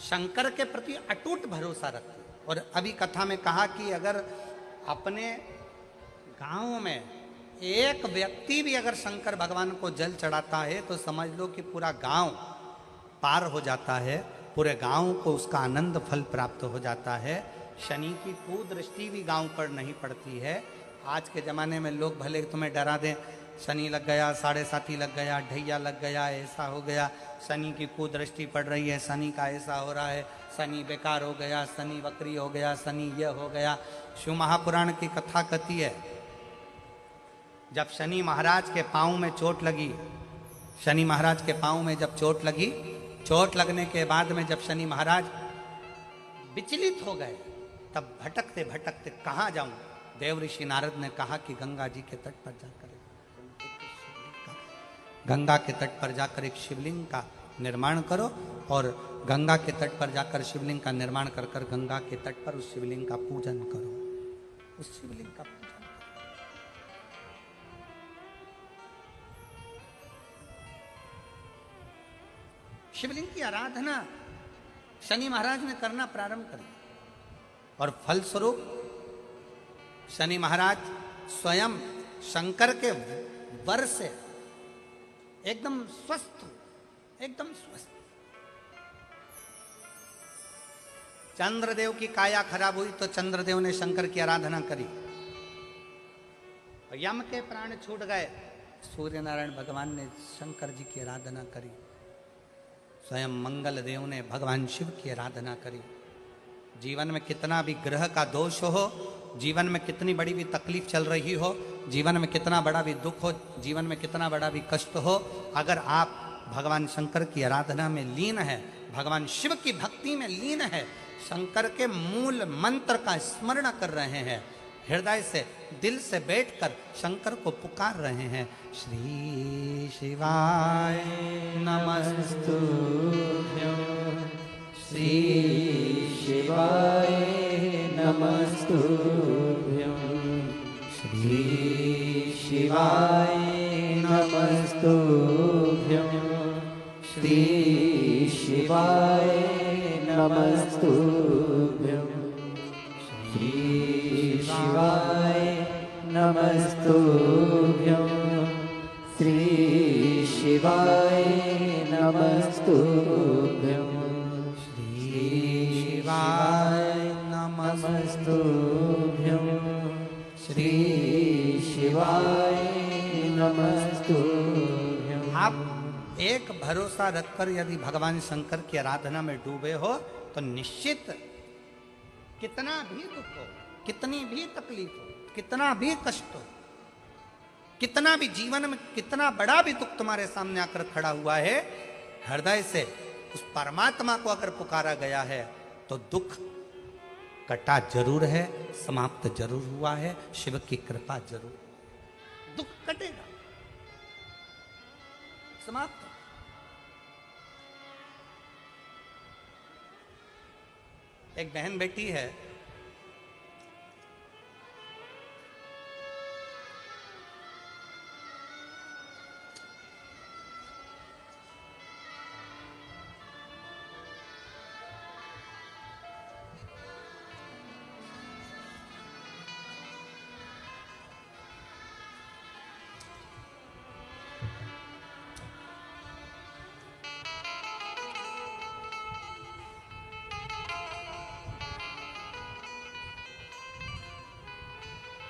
शंकर के प्रति अटूट भरोसा रखती है। और अभी कथा में कहा कि अगर अपने गांव में एक व्यक्ति भी अगर शंकर भगवान को जल चढ़ाता है तो समझ लो कि पूरा गांव पार हो जाता है, पूरे गांव को उसका आनंद फल प्राप्त हो जाता है। शनि की कुदृष्टि भी गांव पर नहीं पड़ती है। आज के ज़माने में लोग भले तुम्हें डरा दें शनि लग गया, साढ़े साथी लग गया, ढैया लग गया, ऐसा हो गया, शनि की कुदृष्टि पड़ रही है, शनि का ऐसा हो रहा है, शनि बेकार हो गया, शनि वक्री हो गया, शनि ये हो गया। शिव महापुराण की कथा कहती है जब शनि महाराज के पाँव में चोट लगी, शनि महाराज के पाँव में जब चोट लगी, चोट लगने के बाद में जब शनि महाराज विचलित हो गए, तब भटकते भटकते कहाँ जाऊं, देव ऋषि नारद ने कहा कि गंगा जी के तट पर जाकर गंगा के तट पर जाकर एक शिवलिंग का निर्माण करो, और गंगा के तट पर जाकर शिवलिंग का निर्माण कर कर गंगा के तट पर उस शिवलिंग का पूजन करो, उस शिवलिंग का पूजन करो। शिवलिंग की आराधना शनि महाराज ने करना प्रारंभ कर दिया, और फलस्वरूप शनि महाराज स्वयं शंकर के वर से एकदम स्वस्थ, एकदम स्वस्थ। चंद्रदेव की काया खराब हुई तो चंद्रदेव ने शंकर की आराधना करी, यम के प्राण छूट गए, सूर्य नारायण भगवान ने शंकर जी की आराधना करी, स्वयं मंगल देव ने भगवान शिव की आराधना करी। जीवन में कितना भी ग्रह का दोष हो, जीवन में कितनी बड़ी भी तकलीफ चल रही हो, जीवन में कितना बड़ा भी दुख हो, जीवन में कितना बड़ा भी कष्ट हो, अगर आप भगवान शंकर की आराधना में लीन है, भगवान शिव की भक्ति में लीन है, शंकर के मूल मंत्र का स्मरण कर रहे हैं, हृदय से दिल से बैठकर शंकर को पुकार रहे हैं, श्री शिवाय नमस्तुभ्यं, श्री शिवाय नमस्तुभ्यं, श्री शिवाय नमस्तुभ्यं, श्री शिवाय नमस्तुभ्यं, श्री शिवाय नमस्तुभ्यं, श्री शिवाय नमस्तुभ्यं, श्री शिवाय नमस्तुभ्यं, श्री शिवाय नमस्तुभ्यं। आप एक भरोसा रखकर यदि भगवान शंकर की आराधना में डूबे हो तो निश्चित कितना भी दुख हो, कितनी भी तकलीफ हो, कितना भी कष्ट हो, कितना भी जीवन में कितना बड़ा भी दुख तुम्हारे सामने आकर खड़ा हुआ है, हृदय से उस परमात्मा को अगर पुकारा गया है तो दुख कटा जरूर है, समाप्त जरूर हुआ है, शिव की कृपा जरूर, दुख कटेगा, समाप्त। एक बहन बेटी है,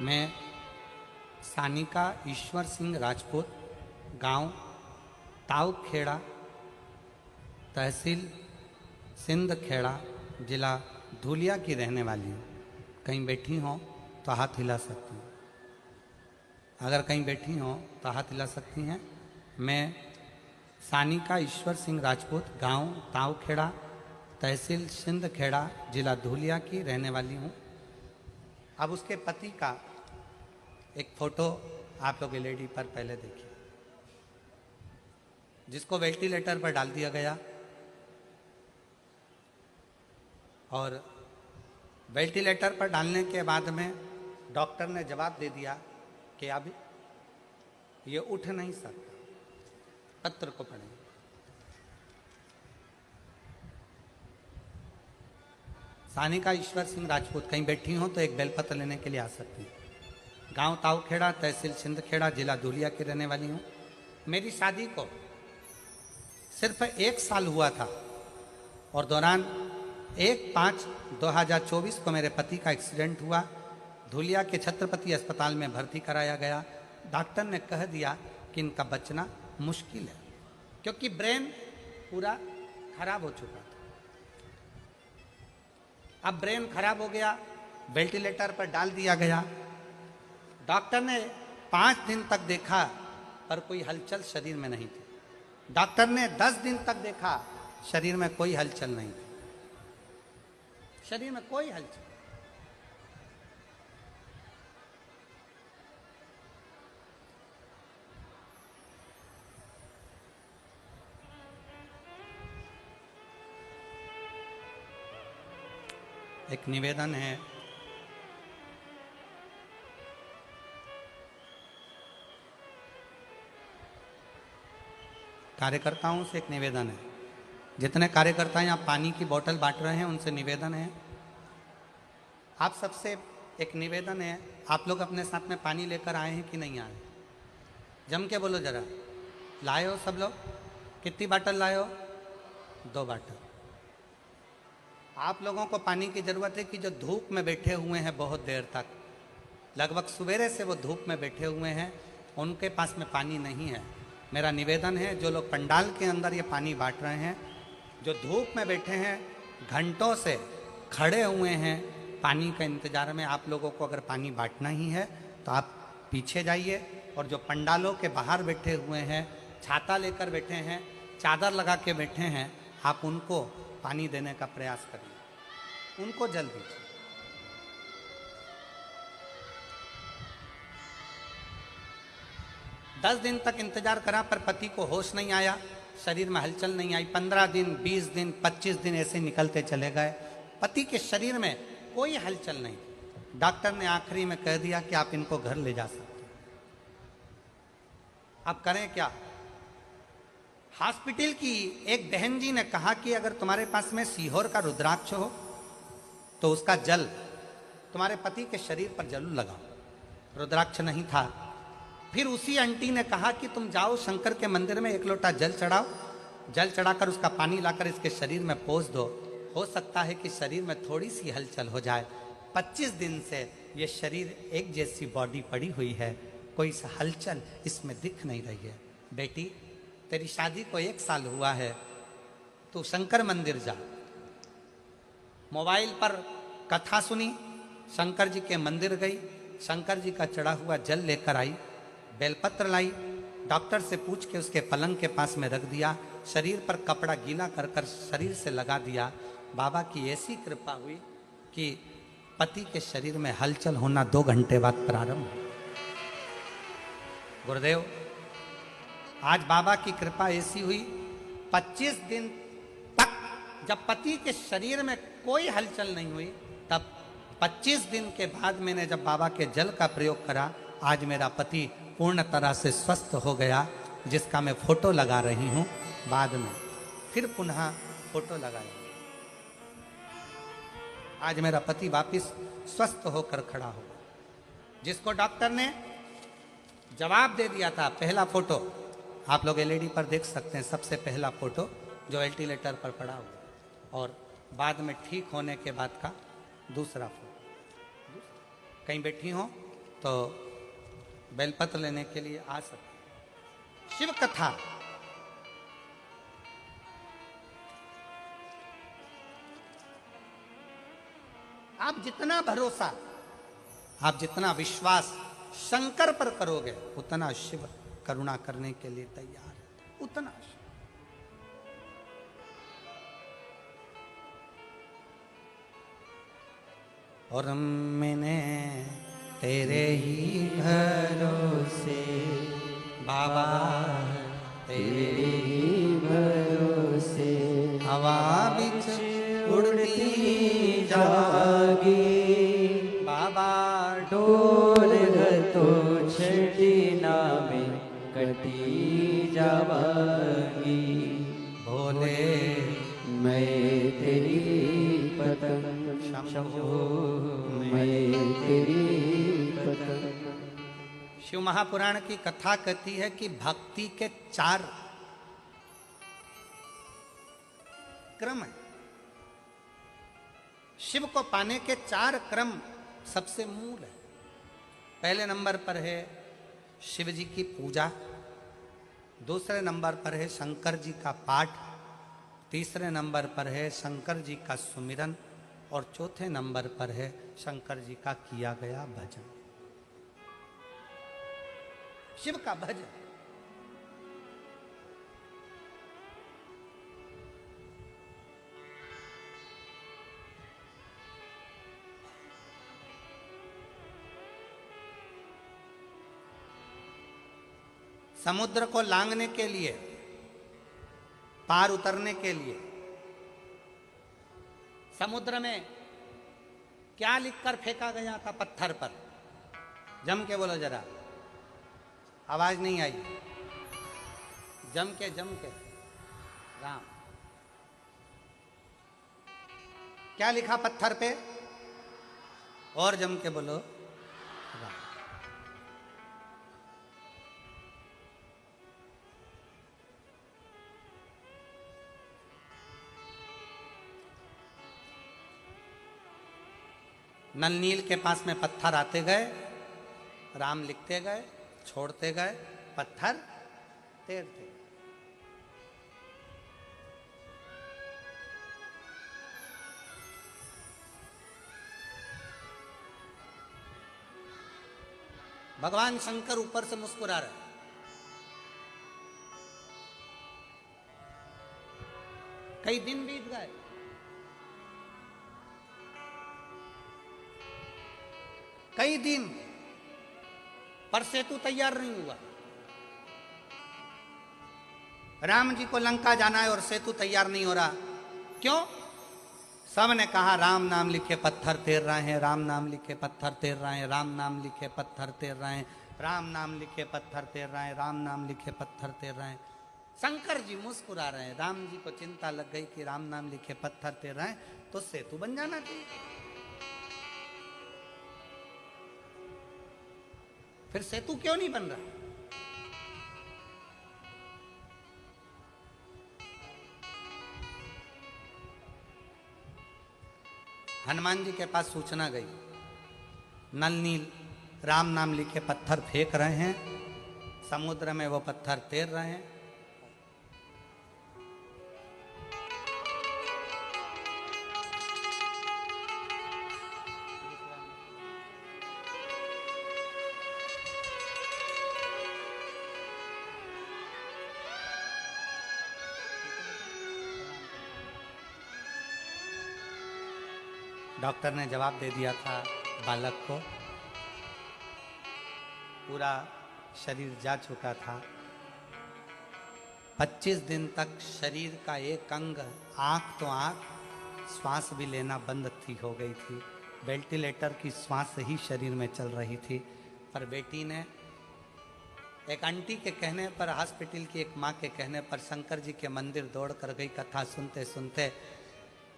मैं सानिका ईश्वर सिंह राजपूत, गांव तावखेड़ा, तहसील सिंध खेड़ा, जिला धुलिया की रहने वाली हूँ। कहीं बैठी हो तो हाथ हिला सकती हूँ, अगर कहीं बैठी हो तो हाथ हिला सकती हैं। मैं सानिका ईश्वर सिंह राजपूत, गांव तावखेड़ा, तहसील सिंध खेड़ा, जिला धुलिया की रहने वाली हूँ। अब उसके पति का एक फोटो आप लोग एलईडी पर पहले देखिए, जिसको वेंटिलेटर पर डाल दिया गया, और वेंटिलेटर पर डालने के बाद में डॉक्टर ने जवाब दे दिया कि अब ये उठ नहीं सकता। पत्र को पढ़ें। सानिका ईश्वर सिंह राजपूत, कहीं बैठी हो तो एक बेलपत्र लेने के लिए आ सकती है। गांव तावखेड़ा, तहसील सिंधखेड़ा, जिला धुलिया की रहने वाली हूँ। मेरी शादी को सिर्फ 1 साल हुआ था, और दौरान 1/5/2024 को मेरे पति का एक्सीडेंट हुआ। धुलिया के छत्रपति अस्पताल में भर्ती कराया गया। डॉक्टर ने कह दिया कि इनका बचना मुश्किल है, क्योंकि ब्रेन पूरा खराब हो चुका था। अब ब्रेन खराब हो गया, वेंटिलेटर पर डाल दिया गया। डॉक्टर ने 5 दिन तक देखा पर कोई हलचल शरीर में नहीं थी। डॉक्टर ने 10 दिन तक देखा, शरीर में कोई हलचल नहीं थी, शरीर में कोई हलचल। एक निवेदन है, कार्यकर्ताओं से एक निवेदन है। जितने कार्यकर्ता यहाँ पानी की बोतल बांट रहे हैं उनसे निवेदन है, आप सबसे एक निवेदन है, आप लोग अपने साथ में पानी लेकर आए हैं कि नहीं आए? जम के बोलो जरा। लाए हो सब लोग? कितनी बाटल लाए हो? 2 बाटल। आप लोगों को पानी की ज़रूरत है कि जो धूप में बैठे हुए हैं बहुत देर तक, लगभग सवेरे से वो धूप में बैठे हुए हैं, उनके पास में पानी नहीं है। मेरा निवेदन है, जो लोग पंडाल के अंदर ये पानी बांट रहे हैं, जो धूप में बैठे हैं, घंटों से खड़े हुए हैं पानी का इंतजार में, आप लोगों को अगर पानी बांटना ही है तो आप पीछे जाइए। और जो पंडालों के बाहर बैठे हुए हैं, छाता लेकर बैठे हैं, चादर लगा के बैठे हैं, आप उनको पानी देने का प्रयास करिए, उनको जल दीजिए। दस दिन तक इंतजार करा पर पति को होश नहीं आया, शरीर में हलचल नहीं आई। 15 दिन, 20 दिन, 25 दिन ऐसे निकलते चले गए, पति के शरीर में कोई हलचल नहीं। डॉक्टर ने आखिरी में कह दिया कि आप इनको घर ले जा सकते हैं। अब करें क्या? हॉस्पिटल की एक बहन जी ने कहा कि अगर तुम्हारे पास में सीहोर का रुद्राक्ष हो तो उसका जल तुम्हारे पति के शरीर पर जरूर लगाओ। रुद्राक्ष नहीं था। फिर उसी आंटी ने कहा कि तुम जाओ शंकर के मंदिर में 1 लोटा जल चढ़ाओ, जल चढ़ाकर उसका पानी लाकर इसके शरीर में पोंछ दो, हो सकता है कि शरीर में थोड़ी सी हलचल हो जाए। 25 दिन से ये शरीर एक जैसी बॉडी पड़ी हुई है, कोई सा हलचल इसमें दिख नहीं रही है। बेटी, तेरी शादी को 1 साल हुआ है, तू शंकर मंदिर जा। मोबाइल पर कथा सुनी, शंकर जी के मंदिर गई, शंकर जी का चढ़ा हुआ जल लेकर आई, बेलपत्र लाई, डॉक्टर से पूछ के उसके पलंग के पास में रख दिया, शरीर पर कपड़ा गीला कर कर शरीर से लगा दिया। बाबा की ऐसी कृपा हुई कि पति के शरीर में हलचल होना 2 घंटे बाद प्रारंभ हुआ। गुरुदेव, आज बाबा की कृपा ऐसी हुई, 25 दिन तक जब पति के शरीर में कोई हलचल नहीं हुई, तब 25 दिन के बाद मैंने जब बाबा के जल का प्रयोग करा, आज मेरा पति पूर्ण तरह से स्वस्थ हो गया, जिसका मैं फोटो लगा रही हूँ। बाद में फिर पुनः फोटो लगाई। आज मेरा पति वापिस स्वस्थ होकर खड़ा हो, जिसको डॉक्टर ने जवाब दे दिया था। पहला फोटो आप लोग एलईडी पर देख सकते हैं, सबसे पहला फोटो जो वेंटिलेटर पर पड़ा हुआ, और बाद में ठीक होने के बाद का दूसरा फोटो। कहीं बैठी हो तो बेलपत्र लेने के लिए आ सकते। शिव कथा, आप जितना भरोसा, आप जितना विश्वास शंकर पर करोगे, उतना शिव करुणा करने के लिए तैयार है, उतना शिव। और मैंने तेरे ही भरोसे बाबा, तेरे ही भरोसे हवा बिच उड़ती जागी बाबा, डोल तो छठी नामे कटी जावागी। भोले मैं तेरी पतंग शंभो, मैं तेरी पतंग। शिव महापुराण की कथा कहती है कि भक्ति के 4 क्रम है। शिव को पाने के 4 क्रम सबसे मूल है। पहले नंबर पर है शिव जी की पूजा, दूसरे नंबर पर है शंकर जी का पाठ, तीसरे नंबर पर है शंकर जी का सुमिरन और चौथे नंबर पर है शंकर जी का किया गया भजन। शिव का भजन। समुद्र को लांघने के लिए, पार उतरने के लिए समुद्र में क्या लिखकर फेंका गया था पत्थर पर? जम के बोलो जरा, आवाज नहीं आई। जम के राम। क्या लिखा पत्थर पे? और जम के बोलो राम। नल नील के पास में पत्थर आते गए, राम लिखते गए, छोड़ते गए, पत्थर तैरते गए। भगवान शंकर ऊपर से मुस्कुरा रहे। कई दिन बीत गए, कई दिन, पर सेतु तैयार नहीं हुआ। राम जी को लंका जाना है और सेतु तैयार नहीं हो रहा। क्यों? सब ने कहा राम नाम लिखे पत्थर तैर रहे हैं, राम नाम लिखे पत्थर तैर रहे हैं, राम नाम लिखे पत्थर तैर रहे हैं, राम नाम लिखे पत्थर तैर रहे हैं, राम नाम लिखे पत्थर तैर रहे हैं। शंकर जी मुस्कुरा रहे हैं। राम जी को चिंता लग गई कि राम नाम लिखे पत्थर तैर रहे हैं तो सेतु बन जाना चाहिए। फिर सेतु क्यों नहीं बन रहा? हनुमान जी के पास सूचना गई, नल नील राम नाम लिखे पत्थर फेंक रहे हैं, समुद्र में वो पत्थर तैर रहे हैं। डॉक्टर ने जवाब दे दिया था बालक को, पूरा शरीर जा चुका था। 25 दिन तक शरीर का एक अंग, आँख तो आँख, श्वास भी लेना बंद थी हो गई थी। वेंटिलेटर की श्वास ही शरीर में चल रही थी। पर बेटी ने एक आंटी के कहने पर, हॉस्पिटल की एक माँ के कहने पर शंकर जी के मंदिर दौड़ कर गई। कथा सुनते सुनते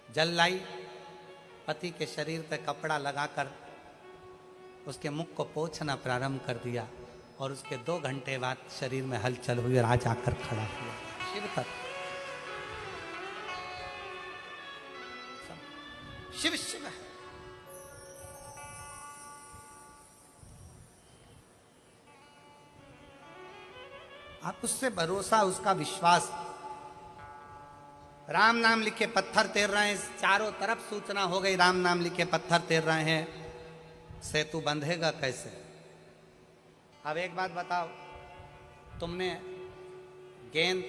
जल लाई, पति के शरीर पे कपड़ा लगाकर उसके मुख को पोंछना प्रारंभ कर दिया और उसके 2 घंटे बाद शरीर में हलचल हुई और आज आकर खड़ा हुआ शिव पर। शिव शिव आप उससे भरोसा, उसका विश्वास। राम नाम लिखे पत्थर तैर रहे हैं, चारों तरफ सूचना हो गई राम नाम लिखे पत्थर तैर रहे हैं, सेतु बंधेगा कैसे? अब एक बात बताओ, तुमने गेंद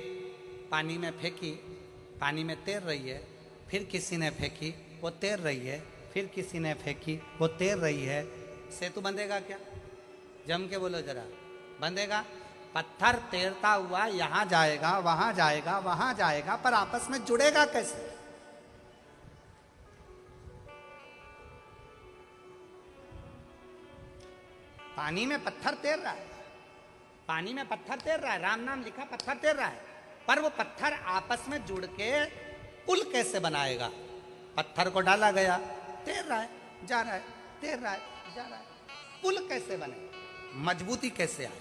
पानी में फेंकी, पानी में तैर रही है, फिर किसी ने फेंकी, वो तैर रही है, फिर किसी ने फेंकी, वो तैर रही है, सेतु बंधेगा क्या? जम के बोलो जरा, बंधेगा? पत्थर तैरता हुआ यहां जाएगा, वहां जाएगा, वहां जाएगा, पर आपस में जुड़ेगा कैसे? पानी में पत्थर तैर रहा है, पानी में पत्थर तैर रहा है, राम नाम लिखा पत्थर तैर रहा है, पर वो पत्थर आपस में जुड़ के पुल कैसे बनाएगा? पत्थर को डाला गया, तैर रहा है, जा रहा है, तैर रहा है, जा रहा है, पुल कैसे बने? मजबूती कैसे आए?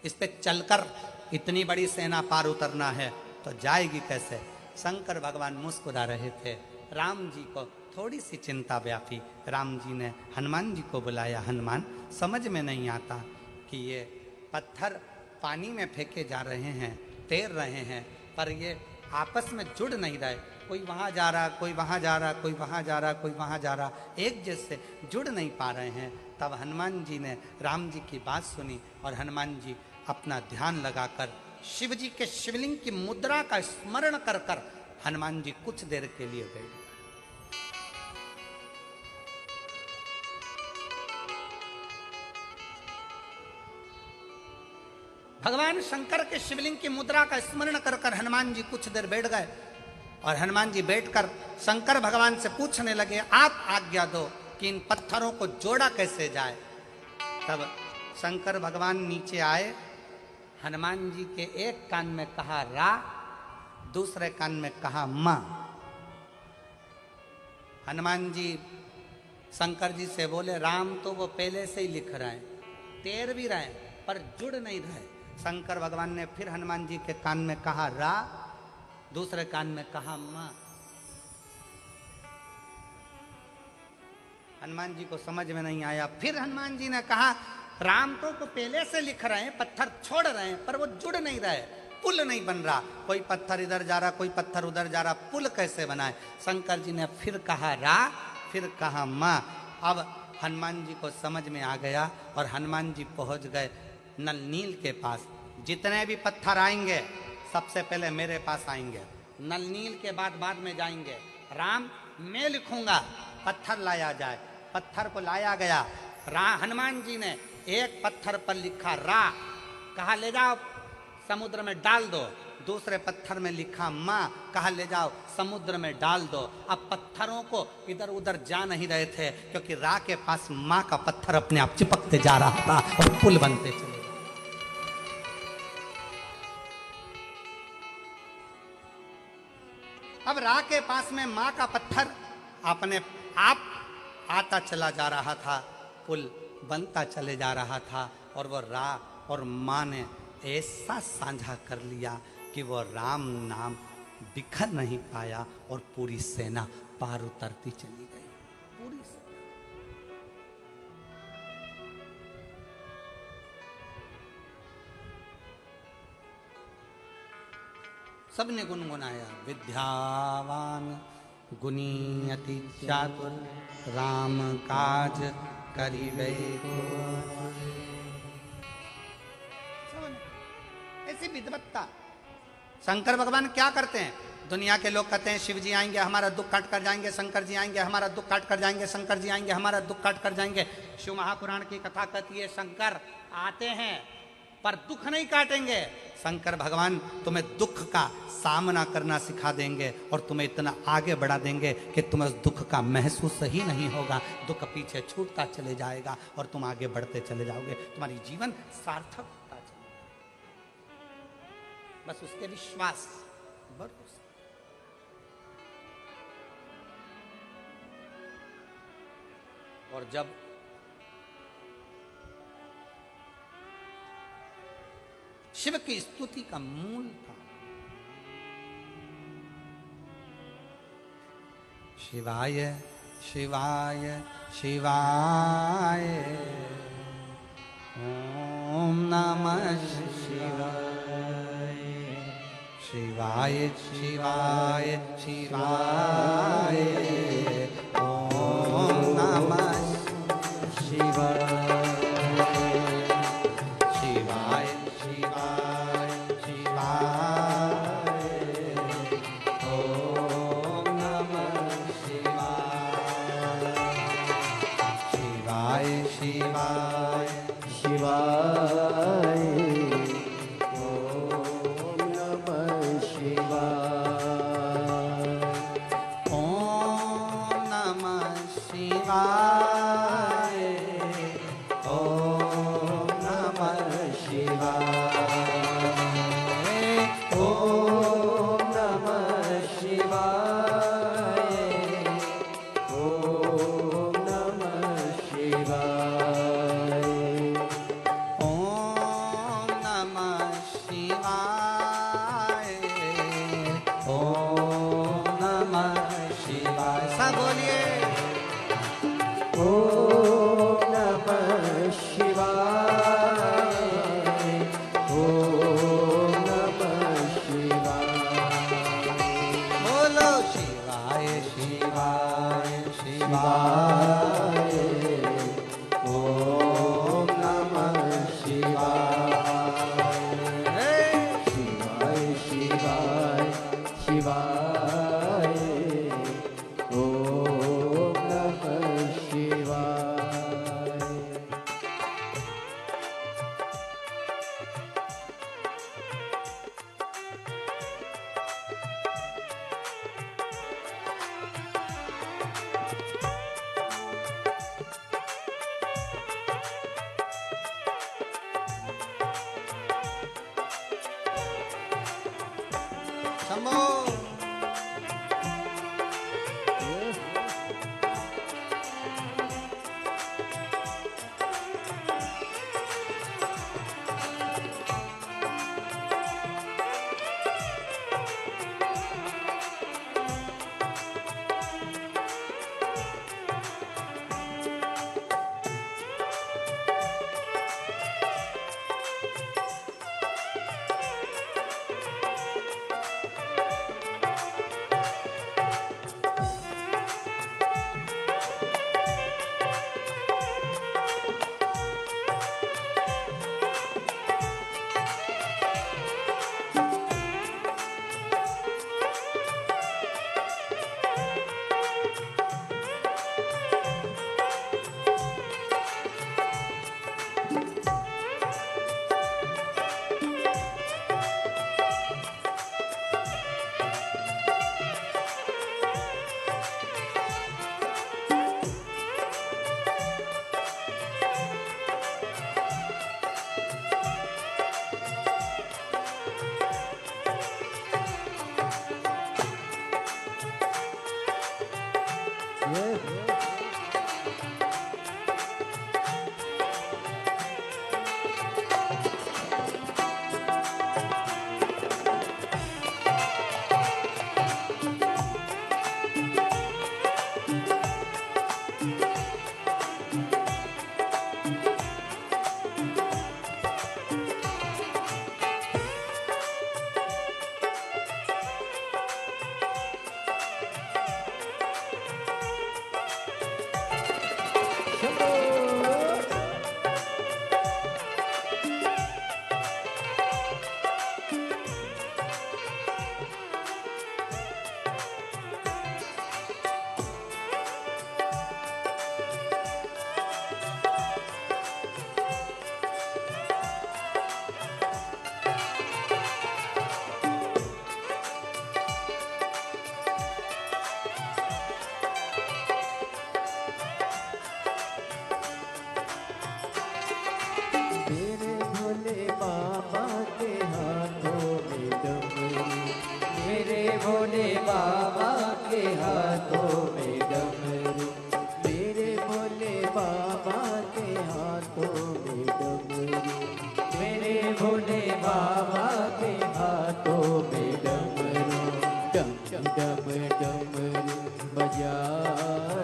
इस पे चलकर इतनी बड़ी सेना पार उतरना है तो जाएगी कैसे? शंकर भगवान मुस्कुरा रहे थे। राम जी को थोड़ी सी चिंता व्यापी। राम जी ने हनुमान जी को बुलाया, हनुमान समझ में नहीं आता कि ये पत्थर पानी में फेंके जा रहे हैं, तैर रहे हैं, पर ये आपस में जुड़ नहीं रहे। कोई वहाँ जा रहा, कोई वहाँ जा रहा, कोई वहाँ जा रहा, कोई वहाँ जा रहा, एक जैसे जुड़ नहीं पा रहे हैं। तब हनुमान जी ने राम जी की बात सुनी और हनुमान जी अपना ध्यान लगाकर शिव जी के शिवलिंग की मुद्रा का स्मरण कर कर हनुमान जी कुछ देर के लिए बैठ गए। भगवान शंकर के शिवलिंग की मुद्रा का स्मरण कर कर हनुमान जी कुछ देर बैठ गए और हनुमान जी बैठकर शंकर भगवान से पूछने लगे, आप आज्ञा दो कि इन पत्थरों को जोड़ा कैसे जाए। तब शंकर भगवान नीचे आए, हनुमान जी के एक कान में कहा रा, दूसरे कान में कहा मां। हनुमान जी शंकर जी से बोले, राम तो वो पहले से ही लिख रहे हैं, तैर भी रहे पर जुड़ नहीं रहे। शंकर भगवान ने फिर हनुमान जी के कान में कहा रा, दूसरे कान में कहा मां। हनुमान जी को समझ में नहीं आया। फिर हनुमान जी ने कहा, राम तो पहले से लिख रहे हैं, पत्थर छोड़ रहे हैं, पर वो जुड़ नहीं रहे, पुल नहीं बन रहा। कोई पत्थर इधर जा रहा, कोई पत्थर उधर जा रहा, पुल कैसे बनाए। शंकर जी ने फिर कहा रा, फिर कहा मां। अब हनुमान जी को समझ में आ गया और हनुमान जी पहुंच गए नल नील के पास। जितने भी पत्थर आएंगे सबसे पहले मेरे पास आएंगे, नल नील के बाद में जाएंगे। राम मैं लिखूंगा, पत्थर लाया जाए। पत्थर को लाया गया। हनुमान जी ने एक पत्थर पर लिखा रा, कहा ले जाओ समुद्र में डाल दो। दूसरे पत्थर में लिखा मां, कहा ले जाओ समुद्र में डाल दो। अब पत्थरों को इधर उधर जा नहीं रहे थे, क्योंकि रा के पास मां का पत्थर अपने आप चिपकते जा रहा था और पुल बनते चले। अब रा के पास में मां का पत्थर अपने आप आता चला जा रहा था, पुल बनता चले जा रहा था। और वो रा और मां ने ऐसा साझा कर लिया कि वो राम नाम बिखर नहीं पाया और पूरी सेना पार उतरती चली गई। पूरी सेना। सबने गुनगुनाया, विद्यावान गुणी अति चातुर, राम काज करिबे को। ऐसी विद्वत्ता। शंकर भगवान क्या करते हैं? दुनिया के लोग कहते हैं शिव जी आएंगे हमारा दुख काट कर जाएंगे, शंकर जी आएंगे हमारा दुख काट कर जाएंगे, शंकर जी आएंगे हमारा दुख काट कर जाएंगे। शिव महापुराण की कथा कहती है शंकर आते हैं पर दुख नहीं काटेंगे। शंकर भगवान तुम्हें दुख का सामना करना सिखा देंगे और तुम्हें इतना आगे बढ़ा देंगे कि तुम्हें उस दुख का महसूस ही नहीं होगा। दुख पीछे छूटता चले जाएगा और तुम आगे बढ़ते चले जाओगे। तुम्हारी जीवन सार्थक होता चलेगा। बस उसके विश्वास, भरोसा। और जब शिव की स्तुति का मूल था, शिवाय शिवाय शिवाय ओम नमः शिवाय, शिवाय शिवाय शिवाय ओम नमः शिवाय, शिवाय शिवाय शिवाय ओम नमः शिवाय, शिवाय शिवाय शिवाय ओम नमः शिवाय, ओम नमः शिवाय, ओम नमः शिवाय, ओम नमः शिवाय, ओम नमः शिवाय, ओम नमः शिवाय, ओम नमः शिवाय। सब बोलिए ओम नमः शिवाय, शंभो। भोले बाबा के हाथों में डमरू, मेरे भोले बाबा के हाथों में डमरू, मेरे भोले बाबा के हाथों में डमरू, डम डम डमरू बजाए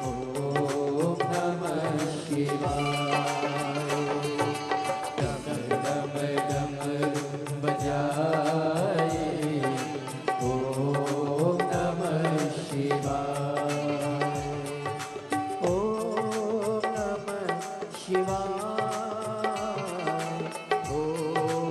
ओम नमः शिवाय, डम डम डमरू बजाए ओम नमः शिवाय, ओम नमः शिवाय, ओम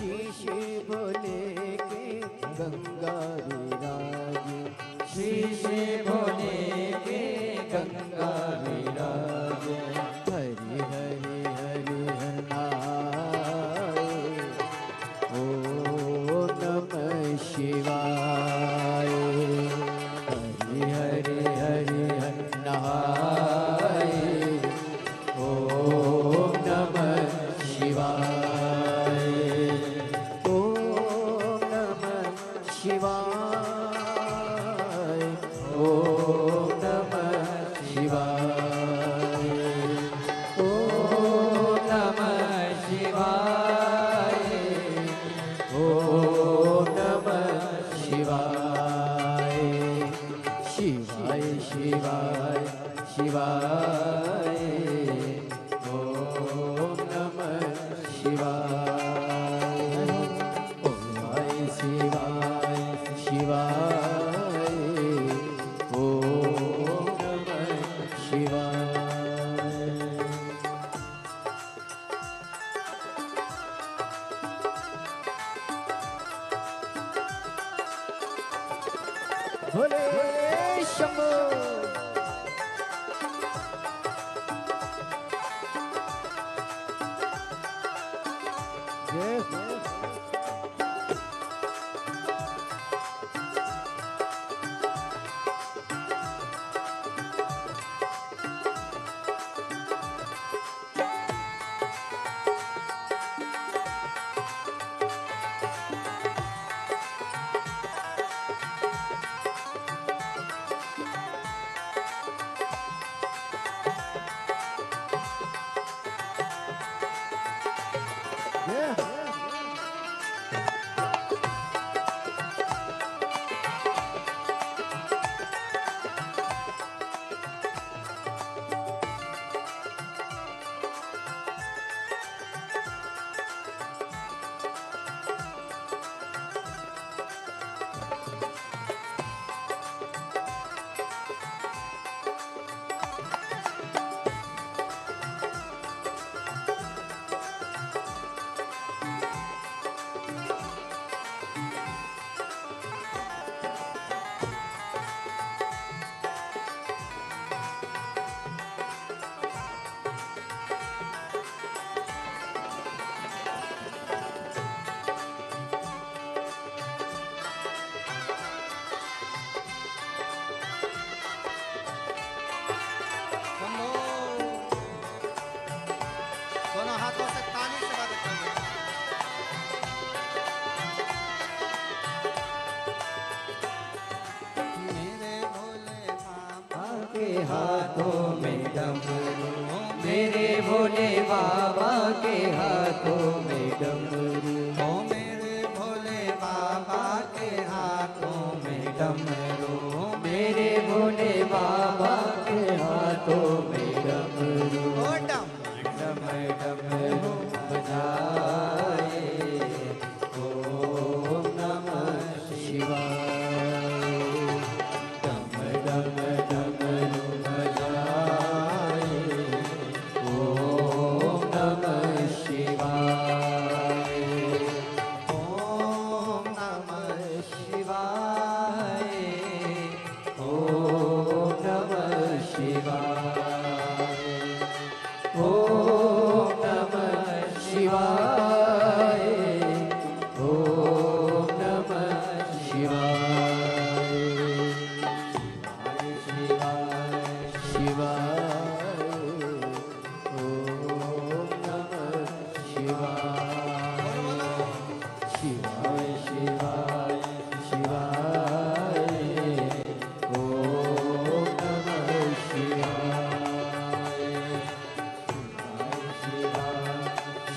शीश भोले के गंगा विराजे, शीश भोले के गंगा विराजे। हरि हरि हरि हरि ओम नमः शिवाय। हरि हरि हरि हरि ओम नमः शिवाय। ओम नमः शिवाय। ओम नमः शिवाय। ओम नमः शिवाय। ओम नमः शिवाय। शिवाय शिवाय शिवाय। ओम नमः शिवाय। ओम शिवाय शिवाय। ओम नमः शिवाय। भोले शंभो। शंभो। दोनों हाथों से ताली से बात करो। मेरे भोले बाबा के हाथों में डमरू, मेरे भोले बाबा के हाथों में डमरू। ओ मेरे भोले बाबा के हाथों में डमरू। मेरे भोले बाबा के हाथों में डमरू। ओ डम डम डमरू बजाए ओम नमः शिवाय। डम डम डमरू बजाए ओम नमः शिवाय। ओम नमः शिवाय। ओम नमः शिवाय। ओम नमः शिवाय। ओम नमः शिवाय। शिवाय शिवाय। ओम नमः शिवाय। शिवाय शिवाय शिवाय। ओम नमः शिवाय। शिवाय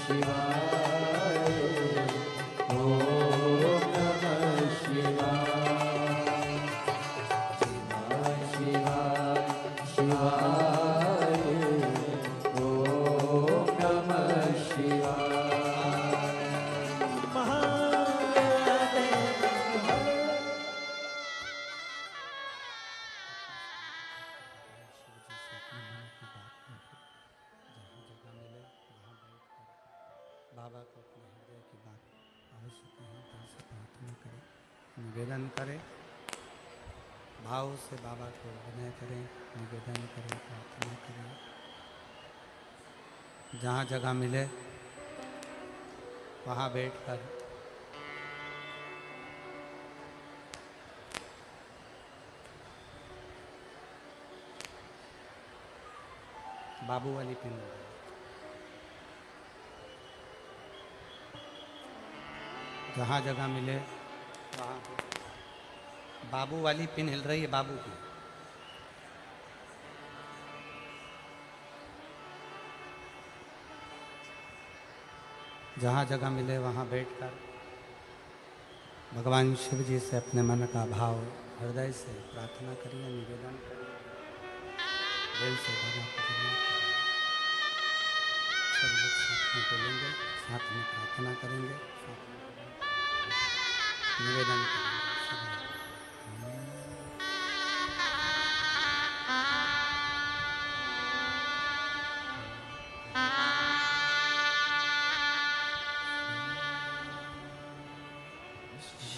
शिवाय। ओम नमः शिवाय। शिवाय शिवाय। ओम नमः शिवाय। बाबा को अपने हृदय की बात अवश्य कहें, दिल से प्रार्थना करें, निवेदन करें, भाव से बाबा को विनय करें, निवेदन करें, प्रार्थना करें। जहाँ जगह मिले वहाँ बैठकर बाबू वाली पिन, जहाँ जगह मिले वहाँ बाबू वाली पिन हिल रही है, बाबू की। जहाँ जगह मिले वहाँ बैठकर भगवान शिव जी से अपने मन का भाव हृदय से प्रार्थना करिए, निवेदन करिए, दिल से बाबा को विनय करिए। सब लोग साथ में बोलेंगे, साथ में प्रार्थना करेंगे, साथ में निवेदन करेंगे।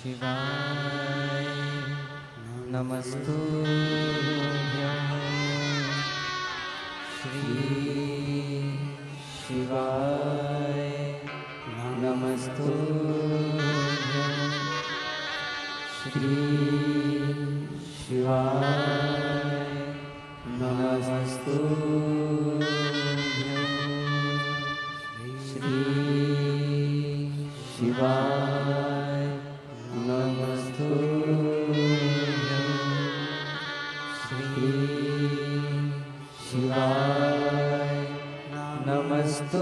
शिवाय नमस्तुभ्यं श्री शिवाय नमस्तुभ्यं श्री शिवाय नमस्तुभ्यं श्री शिवाय नमस्तुभ्यं श्री शिवाय नमस्तुभ्यं।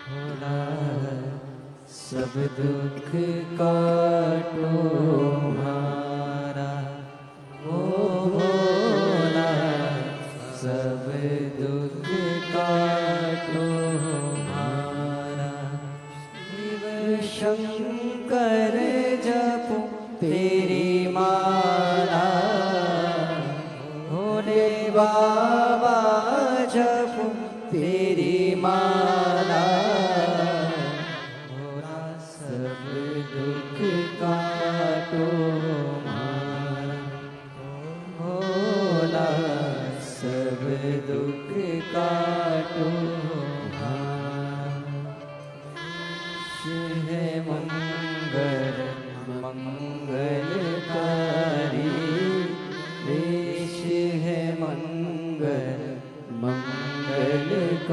भोला सब दुख काटो हमारा, ओ भोला सब दुख काटो हमारा। शिव शंकर जपो तेरी माला, भोले बाबा जपो तेरी माला। भोला सब दुख काटो हमारा, भोला सब दुख काटो हमारा। है मंगल मंगलकारी, देश है मंगल मंगलकारी।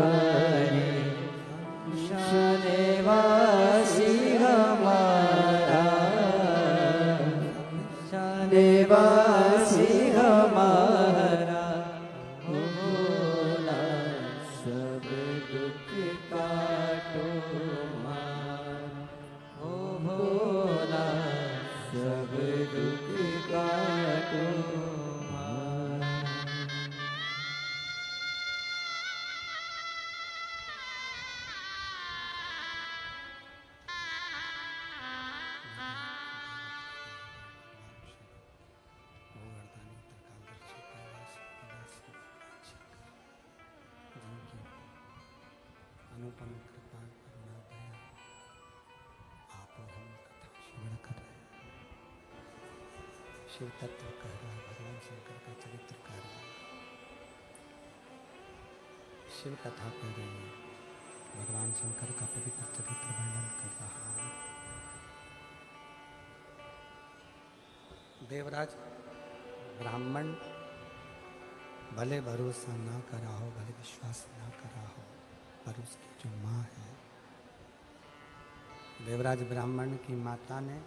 शानेवासी हमारा, शानेवासी हमारा। भोला सब दुख काटो हमारा, ओ भोला सब दुख काटो हमारा। अनुपम कृपा करुणा दया आप हम कथा श्रवण कर रहे हैं। शिव तत्व कह रहा है, भगवान शंकर का चरित्र कह रहा है, शिव कथा कह रही है, भगवान शंकर का पवित्र चरित्र वर्णन कर रहा है। देवराज ब्राह्मण भले भरोसा ना करा हो, भले विश्वास ना करा हो, पर उसकी जो माँ है, देवराज ब्राह्मण की माता ने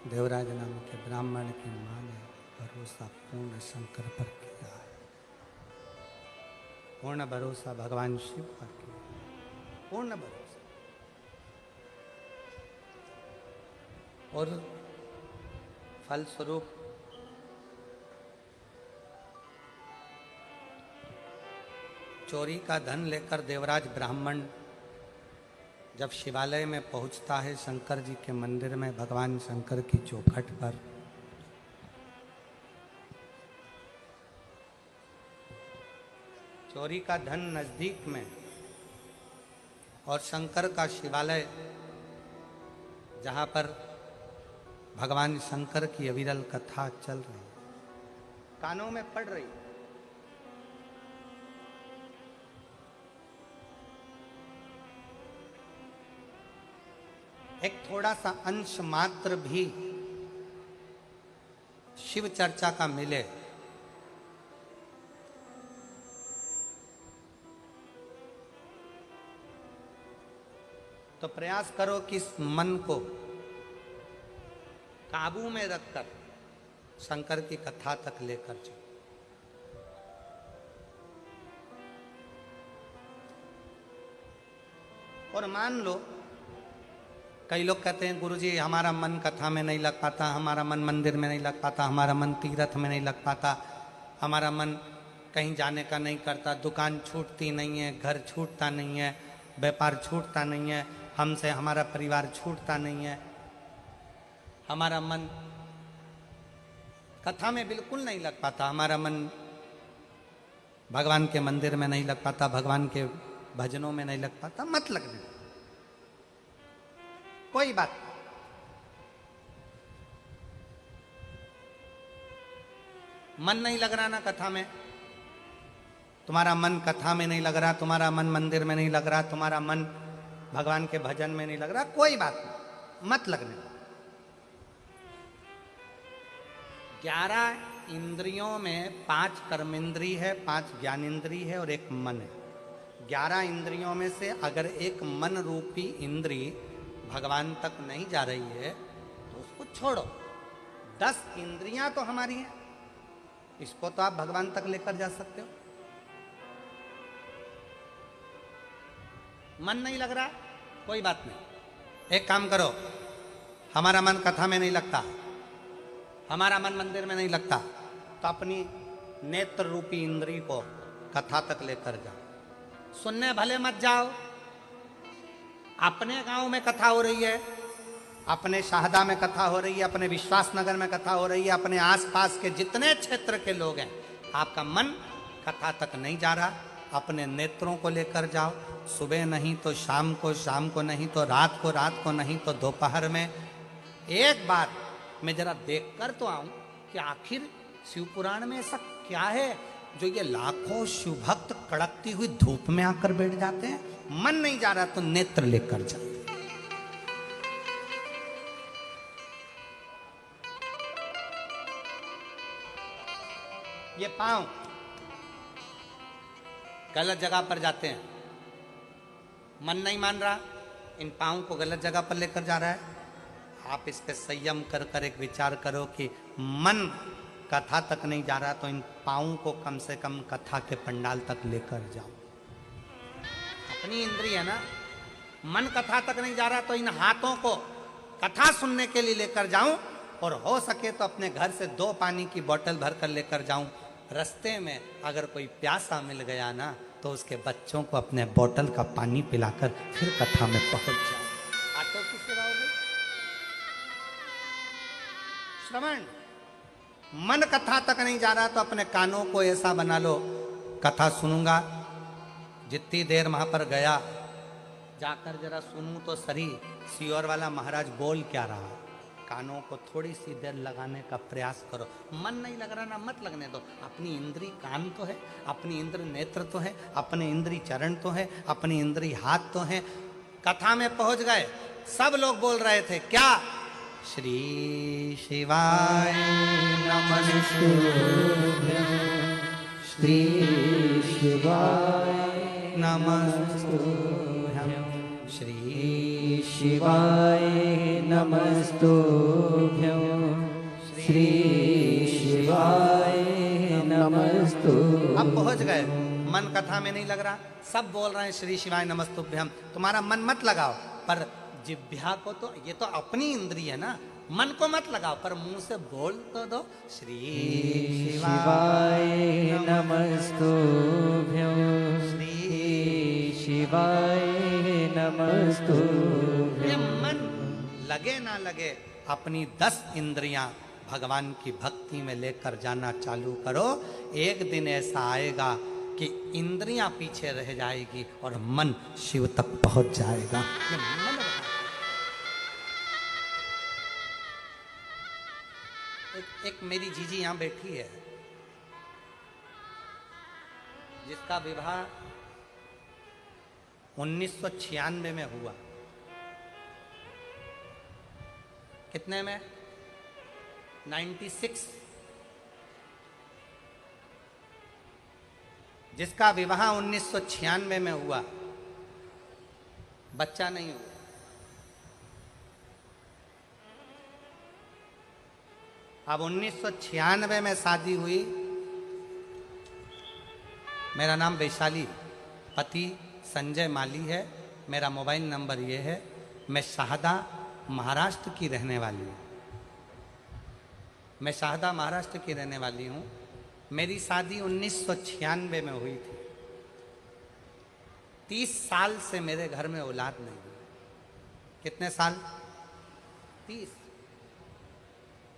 देवराज नाम के ब्राह्मण की माँ ने भरोसा पूर्ण शंकर पर किया है, पूर्ण भरोसा भगवान शिव पर किया, पूर्ण भरोसा। और फलस्वरूप चोरी का धन लेकर देवराज ब्राह्मण जब शिवालय में पहुंचता है, शंकर जी के मंदिर में भगवान शंकर की चौखट पर, चोरी का धन नजदीक में और शंकर का शिवालय जहां पर भगवान शंकर की अविरल कथा चल रही, कानों में पड़ रही। एक थोड़ा सा अंश मात्र भी शिव चर्चा का मिले तो प्रयास करो कि इस मन को काबू में रखकर शंकर की कथा तक लेकर जाओ। और मान लो कई लोग कहते हैं गुरुजी हमारा मन कथा में नहीं लग पाता, हमारा मन मंदिर में नहीं लग पाता, हमारा मन तीर्थ में नहीं लग पाता, हमारा मन कहीं जाने का नहीं करता, दुकान छूटती नहीं है, घर छूटता नहीं है, व्यापार छूटता नहीं है, हमसे हमारा परिवार छूटता नहीं है, हमारा मन कथा में बिल्कुल नहीं लग पाता, हमारा मन भगवान के मंदिर में नहीं लग पाता, भगवान के भजनों में नहीं लग पाता। मत लगने, कोई बात। मन नहीं लग रहा ना कथा में, तुम्हारा मन कथा में नहीं लग रहा, तुम्हारा मन मंदिर में नहीं लग रहा, तुम्हारा मन भगवान के भजन में नहीं लग रहा, कोई बात नहीं, मत लगने। 11 इंद्रियों में 5 कर्मेंद्री है, 5 ज्ञानेंद्री है और 1 मन है। 11 इंद्रियों में से अगर एक मन रूपी इंद्री भगवान तक नहीं जा रही है तो उसको छोड़ो। 10 इंद्रियां तो हमारी हैं, इसको तो आप भगवान तक लेकर जा सकते हो। मन नहीं लग रहा, कोई बात नहीं, एक काम करो, हमारा मन कथा में नहीं लगता, हमारा मन मंदिर में नहीं लगता, तो अपनी नेत्र रूपी इंद्री को कथा तक लेकर जाओ। सुनने भले मत जाओ, अपने गांव में कथा हो रही है, अपने शाहदा में कथा हो रही है, अपने विश्वास नगर में कथा हो रही है, अपने आसपास के जितने क्षेत्र के लोग हैं, आपका मन कथा तक नहीं जा रहा, अपने नेत्रों को लेकर जाओ। सुबह नहीं तो शाम को नहीं तो रात को नहीं तो दोपहर में। एक बार मैं जरा देख कर तो आऊं कि आखिर शिव पुराण में ऐसा क्या है जो ये लाखों शिव भक्त कड़कती हुई धूप में आकर बैठ जाते हैं। मन नहीं जा रहा तो नेत्र लेकर जाओ। ये पांव गलत जगह पर जाते हैं, मन नहीं मान रहा, इन पांव को गलत जगह पर लेकर जा रहा है। आप इस पे संयम कर कर एक विचार करो कि मन कथा तक नहीं जा रहा तो इन पांव को कम से कम कथा के पंडाल तक लेकर जाओ। अपनी इंद्रिय है ना, मन कथा तक नहीं जा रहा तो इन हाथों को कथा सुनने के लिए लेकर जाऊं, और हो सके तो अपने घर से 2 पानी की बोतल भर कर लेकर जाऊं। रास्ते में अगर कोई प्यासा मिल गया ना तो उसके बच्चों को अपने बोतल का पानी पिलाकर फिर कथा में पहुंच जाओ। आटो की सेवा हो गई। श्रवण, मन कथा तक नहीं जा रहा तो अपने कानों को ऐसा बना लो, कथा सुनूंगा, जितनी देर वहां पर गया जाकर जरा सुनूं तो सही सियोर वाला महाराज बोल क्या रहा। कानों को थोड़ी सी देर लगाने का प्रयास करो। मन नहीं लग रहा ना, मत लगने दो। अपनी इंद्री कान तो है, अपनी इंद्री नेत्र तो है, अपने इंद्री चरण तो है, अपनी इंद्री हाथ तो है। कथा में पहुंच गए, सब लोग बोल रहे थे क्या? श्री शिवाय नमस्तुभ्यं, श्री शिवाय नमस्तुभ्यं, श्री शिवाय नमस्तुभ्यं, श्री शिवाय नमस्तुभ्यं। अब पहुंच गए, मन कथा में नहीं लग रहा, सब बोल रहे हैं श्री शिवाय नमस्तुभ्यं। तुम्हारा मन मत लगाओ, पर जिह्वा को तो, ये तो अपनी इंद्रिय है ना, मन को मत लगाओ, पर मुंह से बोल तो दो श्री शिवाय नमस्तुभ्यं, श्री शिवाय नमस्तुभ्यं। ये मन लगे ना लगे, अपनी 10 इंद्रियां भगवान की भक्ति में लेकर जाना चालू करो। एक दिन ऐसा आएगा कि इंद्रियां पीछे रह जाएगी और मन शिव तक पहुंच जाएगा। ये मन रहा। एक मेरी जीजी यहां बैठी है, जिसका विवाह 1996 में हुआ। कितने में? 96। जिसका विवाह 1996 में हुआ, बच्चा नहीं हुआ। अब 1996 में शादी हुई। मेरा नाम वैशाली, पति संजय माली है। मेरा मोबाइल नंबर ये है। मैं शाहदा महाराष्ट्र की रहने वाली हूँ। मैं शाहदा महाराष्ट्र की रहने वाली हूँ। मेरी शादी 1996 में हुई थी। 30 साल से मेरे घर में औलाद नहीं हुई। कितने साल? 30।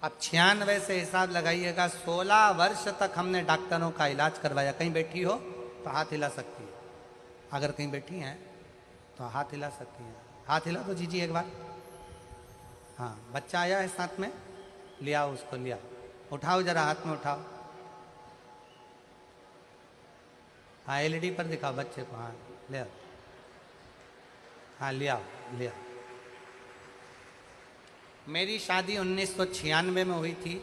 अब 96 से हिसाब लगाइएगा, 16 वर्ष तक हमने डॉक्टरों का इलाज करवाया। कहीं बैठी हो तो हाथ हिला सकती है। अगर कहीं बैठी हैं तो हाथ हिला सकती हैं। हाथ हिला दो जीजी एक बार। हाँ, बच्चा आया है साथ में, ले आओ उसको, ले आओ। उठाओ जरा, हाथ में उठाओ। हाँ, एलईडी पर दिखाओ बच्चे को। हाँ, ले आओ। हाँ, ले आओ, ले आओ। मेरी शादी 1996 में हुई थी।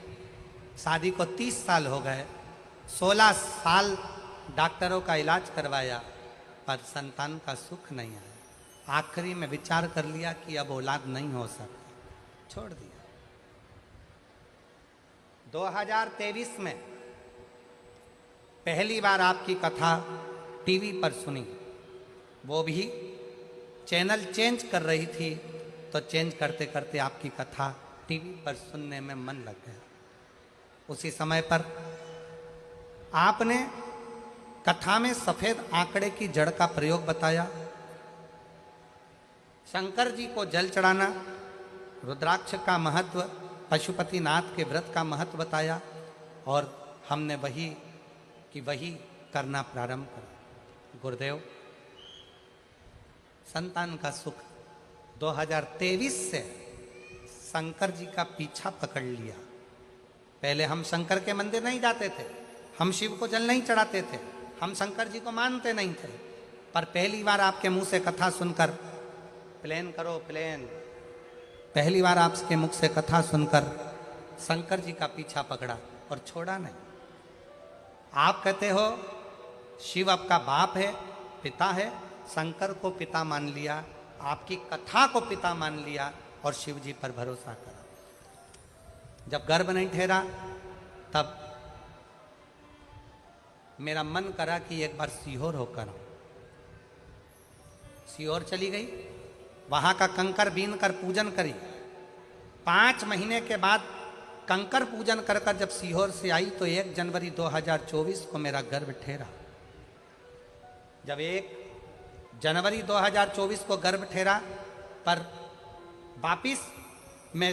शादी को 30 साल हो गए। 16 साल डॉक्टरों का इलाज करवाया, पर संतान का सुख नहीं आया। आखिरी में विचार कर लिया कि अब औलाद नहीं हो सकती, छोड़ दिया। 2023 में पहली बार आपकी कथा टीवी पर सुनी। वो भी चैनल चेंज कर रही थी, तो चेंज करते करते आपकी कथा टीवी पर सुनने में मन लग गया। उसी समय पर आपने कथा में सफेद आंकड़े की जड़ का प्रयोग बताया। शंकर जी को जल चढ़ाना, रुद्राक्ष का महत्व, पशुपतिनाथ के व्रत का महत्व बताया, और हमने वही करना प्रारंभ करा। गुरुदेव, संतान का सुख 2023 से शंकर जी का पीछा पकड़ लिया। पहले हम शंकर के मंदिर नहीं जाते थे, हम शिव को जल नहीं चढ़ाते थे, हम शंकर जी को मानते नहीं थे। पर पहली बार आपके मुंह से कथा सुनकर, प्लेन करो प्लेन, पहली बार आपके मुख से कथा सुनकर शंकर जी का पीछा पकड़ा और छोड़ा नहीं। आप कहते हो शिव आपका बाप है, पिता है, शंकर को पिता मान लिया, आपकी कथा को पिता मान लिया और शिव जी पर भरोसा करा। जब गर्भ नहीं ठहरा, तब मेरा मन करा कि एक बार सीहोर होकर आऊं। सीहोर चली गई, वहां का कंकर बीन कर पूजन करी। 5 महीने के बाद कंकर पूजन कर कर जब सीहोर से आई, तो 1 जनवरी 2024 को मेरा गर्भ ठहरा। जब 1 जनवरी 2024 को गर्भ ठहरा, पर वापिस मैं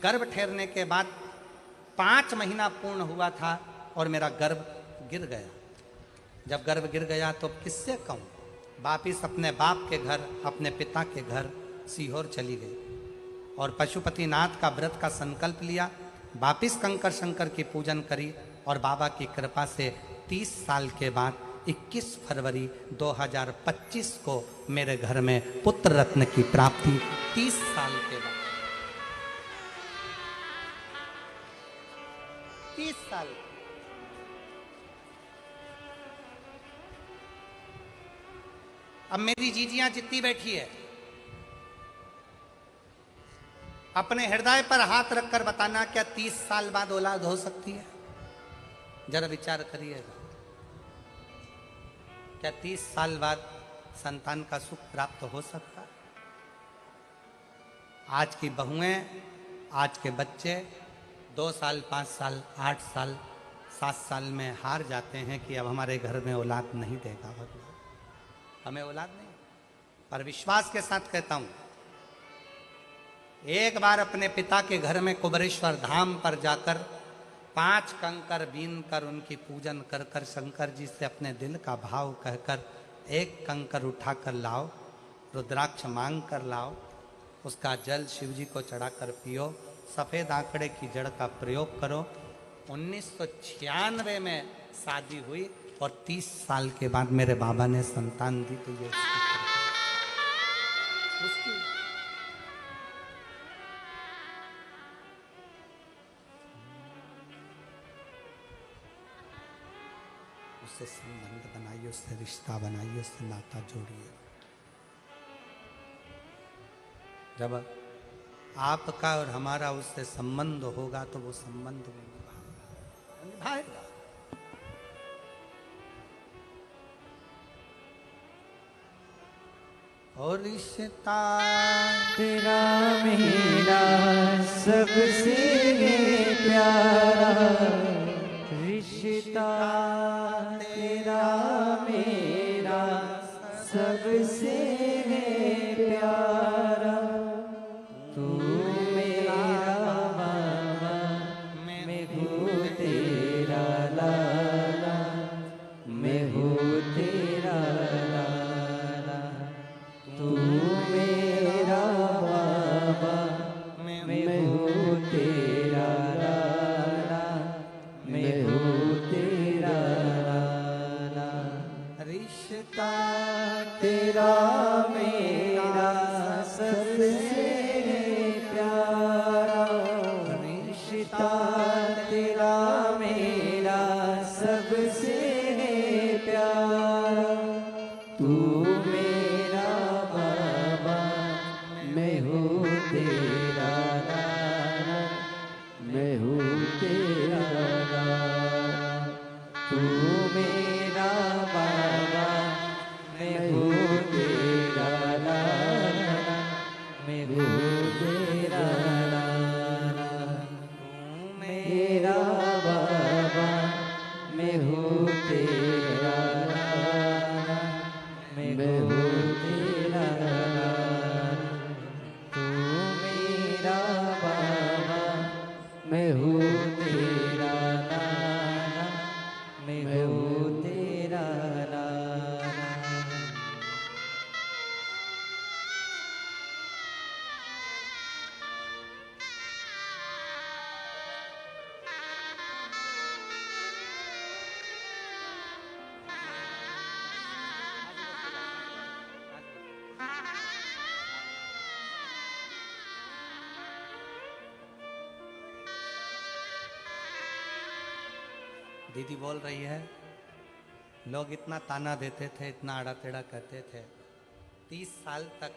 गर्भ ठहरने के बाद 5 महीना पूर्ण हुआ था और मेरा गर्भ गिर गया। जब गर्भ गिर गया तो किससे कहूँ, वापिस अपने बाप के घर, अपने पिता के घर सीहोर चली गई और पशुपतिनाथ का व्रत का संकल्प लिया। वापिस कंकर शंकर की पूजन करी और बाबा की कृपा से 30 साल के बाद 21 फरवरी 2025 को मेरे घर में पुत्र रत्न की प्राप्ति। 30 साल के बाद, 30 साल। अब मेरी जीजियां जितनी बैठी है, अपने हृदय पर हाथ रखकर बताना, क्या 30 साल बाद औलाद हो सकती है? जरा विचार करिएगा। क्या 30 साल बाद संतान का सुख प्राप्त हो सकता है? आज की बहुएं, आज के बच्चे 2 साल, 5 साल, 8 साल, 7 साल में हार जाते हैं कि अब हमारे घर में औलाद नहीं देगा भगवान, हमें औलाद नहीं। पर विश्वास के साथ कहता हूं, एक बार अपने पिता के घर में कुबरेश्वर धाम पर जाकर 5 कंकर बीन कर उनकी पूजन कर कर शंकर जी से अपने दिल का भाव कहकर 1 कंकर उठाकर लाओ, रुद्राक्ष मांग कर लाओ, उसका जल शिव जी को चढ़ाकर पियो, सफ़ेद आंकड़े की जड़ का प्रयोग करो। 1996 में शादी हुई और 30 साल के बाद मेरे बाबा ने संतान दी। तो ये उसकी उससे संबंध बनाइए, उससे रिश्ता बनाइए, उससे नाता जोड़िए। जब आपका और हमारा उससे संबंध होगा तो वो संबंध वो निभाएगा। और रिश्ता तेरा मेरा सबसे प्यारा, रिश्ता तेरा मेरा सबसे प्यारा। तू मेरा बाबा, मैं हूँ तेरा लाला, मैं हूँ तेरा लाला। तू मेरा बाबा, मैं हूँ तेरा लाला, मैं हूँ तेरा लाला। रिश्ता तेरा मेरा सबसे प्यारा, रिश्ता तेरा मेरा सबसे प्यारा। तू मेरा बाबा, मैं हूँ तेरा लाला, मैं हूँ तेरा लाला। तू मेरा बाबा, मैं हूँ तेरा लाला, मैं हूँ तेरा लाला। तू मेरा बाबा, मैं हूँ तेरा लाला, मैं हूँ तेरा लाला। तू मेरा बाबा, मैं हूँ तेरा लाला, मैं हूँ तेरा लाला। दीदी बोल रही है, लोग इतना ताना देते थे, इतना आड़ा टेढ़ा कहते थे, 30 साल तक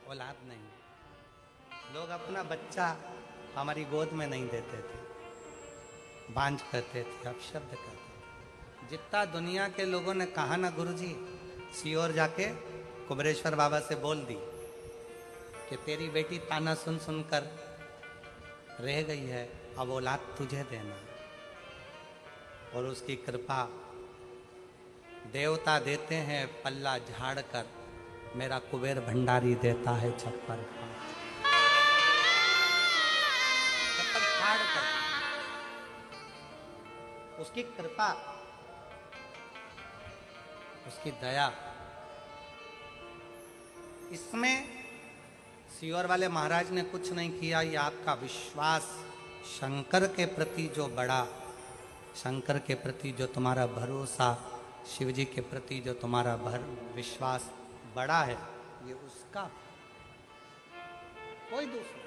औलाद नहीं, लोग अपना बच्चा हमारी गोद में नहीं देते थे, बांझ कहते थे, अपशब्द कहते थे। जितना दुनिया के लोगों ने कहा ना गुरुजी, सीओर जाके कुबरेश्वर बाबा से बोल दी कि तेरी बेटी ताना सुन सुनकर रह गई है, अब औलाद तुझे देना। और उसकी कृपा देवता देते हैं पल्ला झाड़ कर, मेरा कुबेर भंडारी देता है छप्पर फाड़ कर। उसकी कृपा, उसकी दया, इसमें सीओर वाले महाराज ने कुछ नहीं किया। ये आपका विश्वास शंकर के प्रति जो बड़ा, शंकर के प्रति जो तुम्हारा भरोसा, शिव जी के प्रति जो तुम्हारा विश्वास बड़ा है, ये उसका, कोई दूसरा।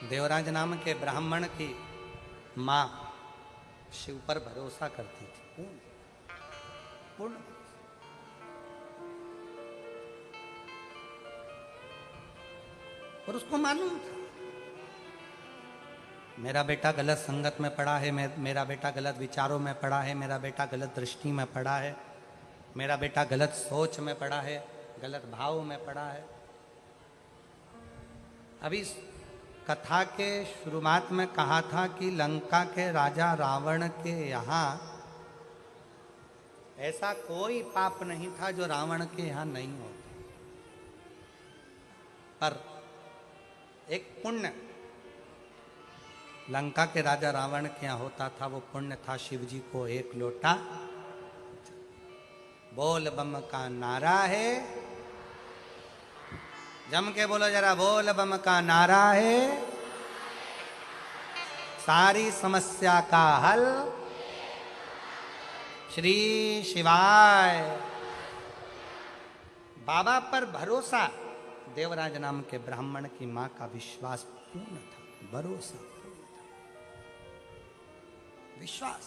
देवराज नाम के ब्राह्मण की मां शिव पर भरोसा करती थी, पूर्ण पूर्ण। और उसको मालूम था मेरा बेटा गलत संगत में पड़ा है, मेरा बेटा गलत विचारों में पड़ा है, मेरा बेटा गलत दृष्टि में पड़ा है, मेरा बेटा गलत सोच में पड़ा है, गलत भाव में पड़ा है। अभी कथा के शुरुआत में कहा था कि लंका के राजा रावण के यहाँ ऐसा कोई पाप नहीं था जो रावण के यहाँ नहीं होता। पर एक पुण्य लंका के राजा रावण के यहाँ होता था, वो पुण्य था शिव जी को एक लोटा। बोल बम का नारा है, जम के बोलो जरा, बोल बम का नारा है, सारी समस्या का हल श्री शिवाय। बाबा पर भरोसा, देवराज नाम के ब्राह्मण की मां का विश्वास पूर्ण था, भरोसा पूर्ण था, विश्वास।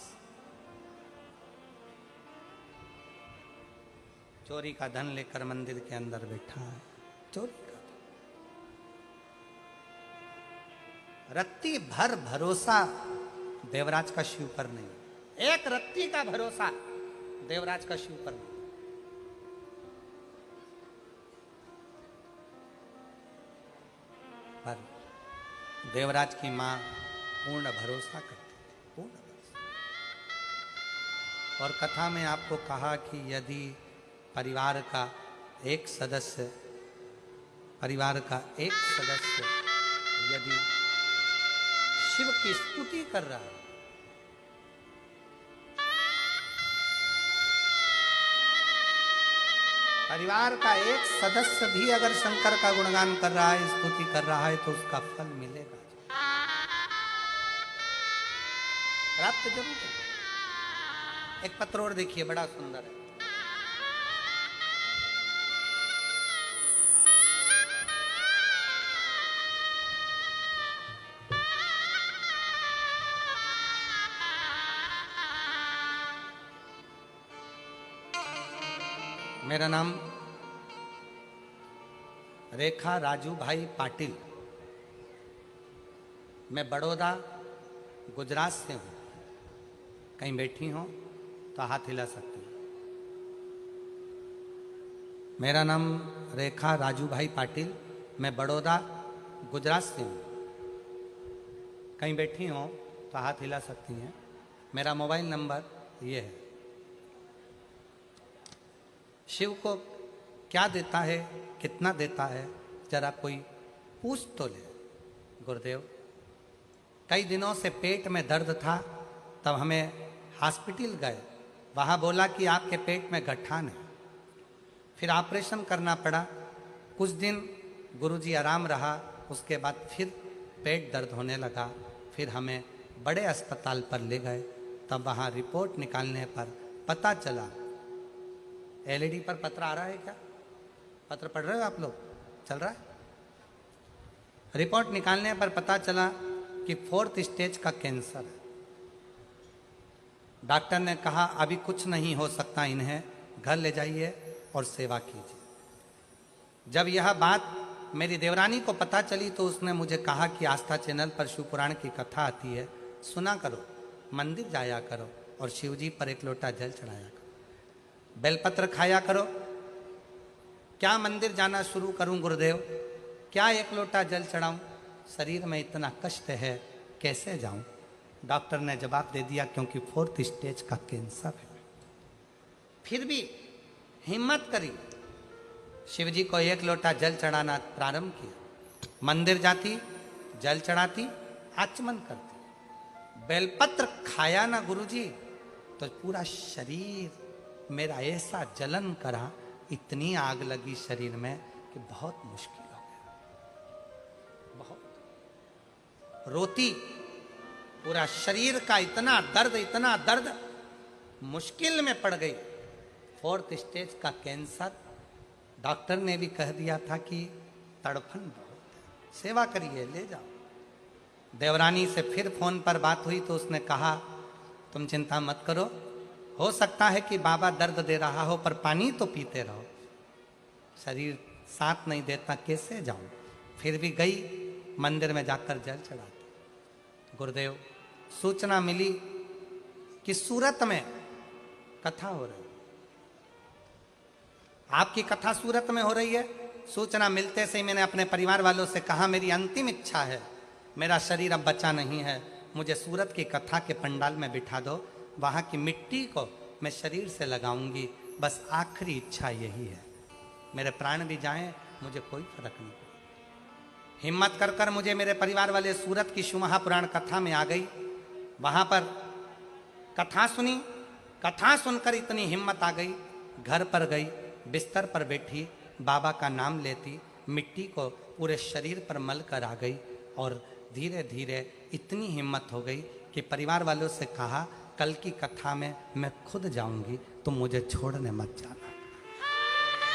चोरी का धन लेकर मंदिर के अंदर बैठा है, चोरी का धन। रत्ती भर भरोसा देवराज का शिव पर नहीं, एक रत्ती का भरोसा देवराज का शिव पर नहीं। पर देवराज की मां पूर्ण भरोसा करती थी, पूर्ण भरोसा। और कथा में आपको कहा कि यदि परिवार का एक सदस्य यदि शिव की स्तुति कर रहा है, परिवार का एक सदस्य भी अगर शंकर का गुणगान कर रहा है, स्तुति कर रहा है, तो उसका फल मिलेगा, प्राप्त जरूर है। एक पत्र और देखिए, बड़ा सुंदर है। मेरा नाम रेखा राजू भाई पाटिल, मैं बड़ौदा गुजरात से हूँ। कहीं बैठी हो तो हाथ हिला सकती हैं। मेरा नाम रेखा राजू भाई पाटिल, मैं बड़ौदा गुजरात से हूँ। कहीं बैठी हो तो हाथ हिला सकती हैं। मेरा मोबाइल नंबर ये है। शिव को क्या देता है, कितना देता है, जरा कोई पूछ तो ले। गुरुदेव, कई दिनों से पेट में दर्द था, तब हमें हॉस्पिटल गए, वहाँ बोला कि आपके पेट में गठान है। फिर ऑपरेशन करना पड़ा। कुछ दिन गुरुजी आराम रहा, उसके बाद फिर पेट दर्द होने लगा। फिर हमें बड़े अस्पताल पर ले गए, तब वहाँ रिपोर्ट निकालने पर पता चला। एलईडी पर पत्र आ रहा है क्या? पत्र पढ़ रहे हो आप लोग? चल रहा है? रिपोर्ट निकालने पर पता चला कि 4th स्टेज का कैंसर है। डॉक्टर ने कहा अभी कुछ नहीं हो सकता, इन्हें घर ले जाइए और सेवा कीजिए। जब यह बात मेरी देवरानी को पता चली तो उसने मुझे कहा कि आस्था चैनल पर शिव पुराण की कथा आती है, सुना करो, मंदिर जाया करो और शिव जी पर एक लोटा जल चढ़ाया करो, बेलपत्र खाया करो। क्या मंदिर जाना शुरू करूं गुरुदेव? क्या एक लोटा जल चढ़ाऊं? शरीर में इतना कष्ट है, कैसे जाऊं? डॉक्टर ने जवाब दे दिया क्योंकि 4th स्टेज का कैंसर है। फिर भी हिम्मत करी, शिव जी को एक लोटा जल चढ़ाना प्रारंभ किया। मंदिर जाती, जल चढ़ाती, आचमन करती। बेलपत्र खाया ना गुरुजी तो पूरा शरीर मेरा ऐसा जलन करा, इतनी आग लगी शरीर में कि बहुत मुश्किल हो गया। बहुत रोती, पूरा शरीर का इतना दर्द, मुश्किल में पड़ गई। 4th स्टेज का कैंसर। डॉक्टर ने भी कह दिया था कि तड़फन बहुत है, सेवा करिए, ले जाओ। देवरानी से फिर फोन पर बात हुई तो उसने कहा तुम चिंता मत करो, हो सकता है कि बाबा दर्द दे रहा हो, पर पानी तो पीते रहो। शरीर साथ नहीं देता, कैसे जाऊं? फिर भी गई, मंदिर में जाकर जल चढ़ाती। गुरुदेव, सूचना मिली कि सूरत में कथा हो रही है, आपकी कथा सूरत में हो रही है। सूचना मिलते से ही मैंने अपने परिवार वालों से कहा मेरी अंतिम इच्छा है, मेरा शरीर अब बचा नहीं है, मुझे सूरत की कथा के पंडाल में बिठा दो, वहाँ की मिट्टी को मैं शरीर से लगाऊंगी, बस आखिरी इच्छा यही है। मेरे प्राण भी जाएं, मुझे कोई फर्क नहीं पड़ेगा। हिम्मत कर कर मुझे मेरे परिवार वाले सूरत की शिव महापुराण कथा में आ गई। वहाँ पर कथा सुनी। कथा सुनकर इतनी हिम्मत आ गई, घर पर गई, बिस्तर पर बैठी, बाबा का नाम लेती, मिट्टी को पूरे शरीर पर मल कर आ गई और धीरे धीरे इतनी हिम्मत हो गई कि परिवार वालों से कहा, कल की कथा में मैं खुद जाऊंगी, तुम मुझे छोड़ने मत जाना,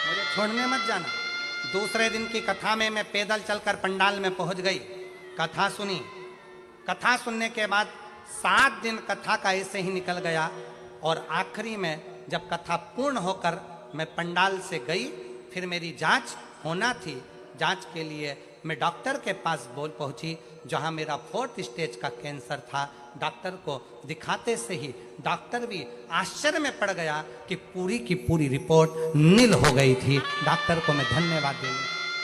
मुझे छोड़ने मत जाना। दूसरे दिन की कथा में मैं पैदल चलकर पंडाल में पहुंच गई, कथा सुनी। कथा सुनने के बाद 7 दिन कथा का ऐसे ही निकल गया और आखिरी में जब कथा पूर्ण होकर मैं पंडाल से गई, फिर मेरी जांच होना थी। जांच के लिए मैं डॉक्टर के पास बोल पहुंची, जहां मेरा 4th स्टेज का कैंसर था। डॉक्टर को दिखाते से ही डॉक्टर भी आश्चर्य में पड़ गया कि पूरी की पूरी रिपोर्ट नील हो गई थी। डॉक्टर को मैं धन्यवाद देने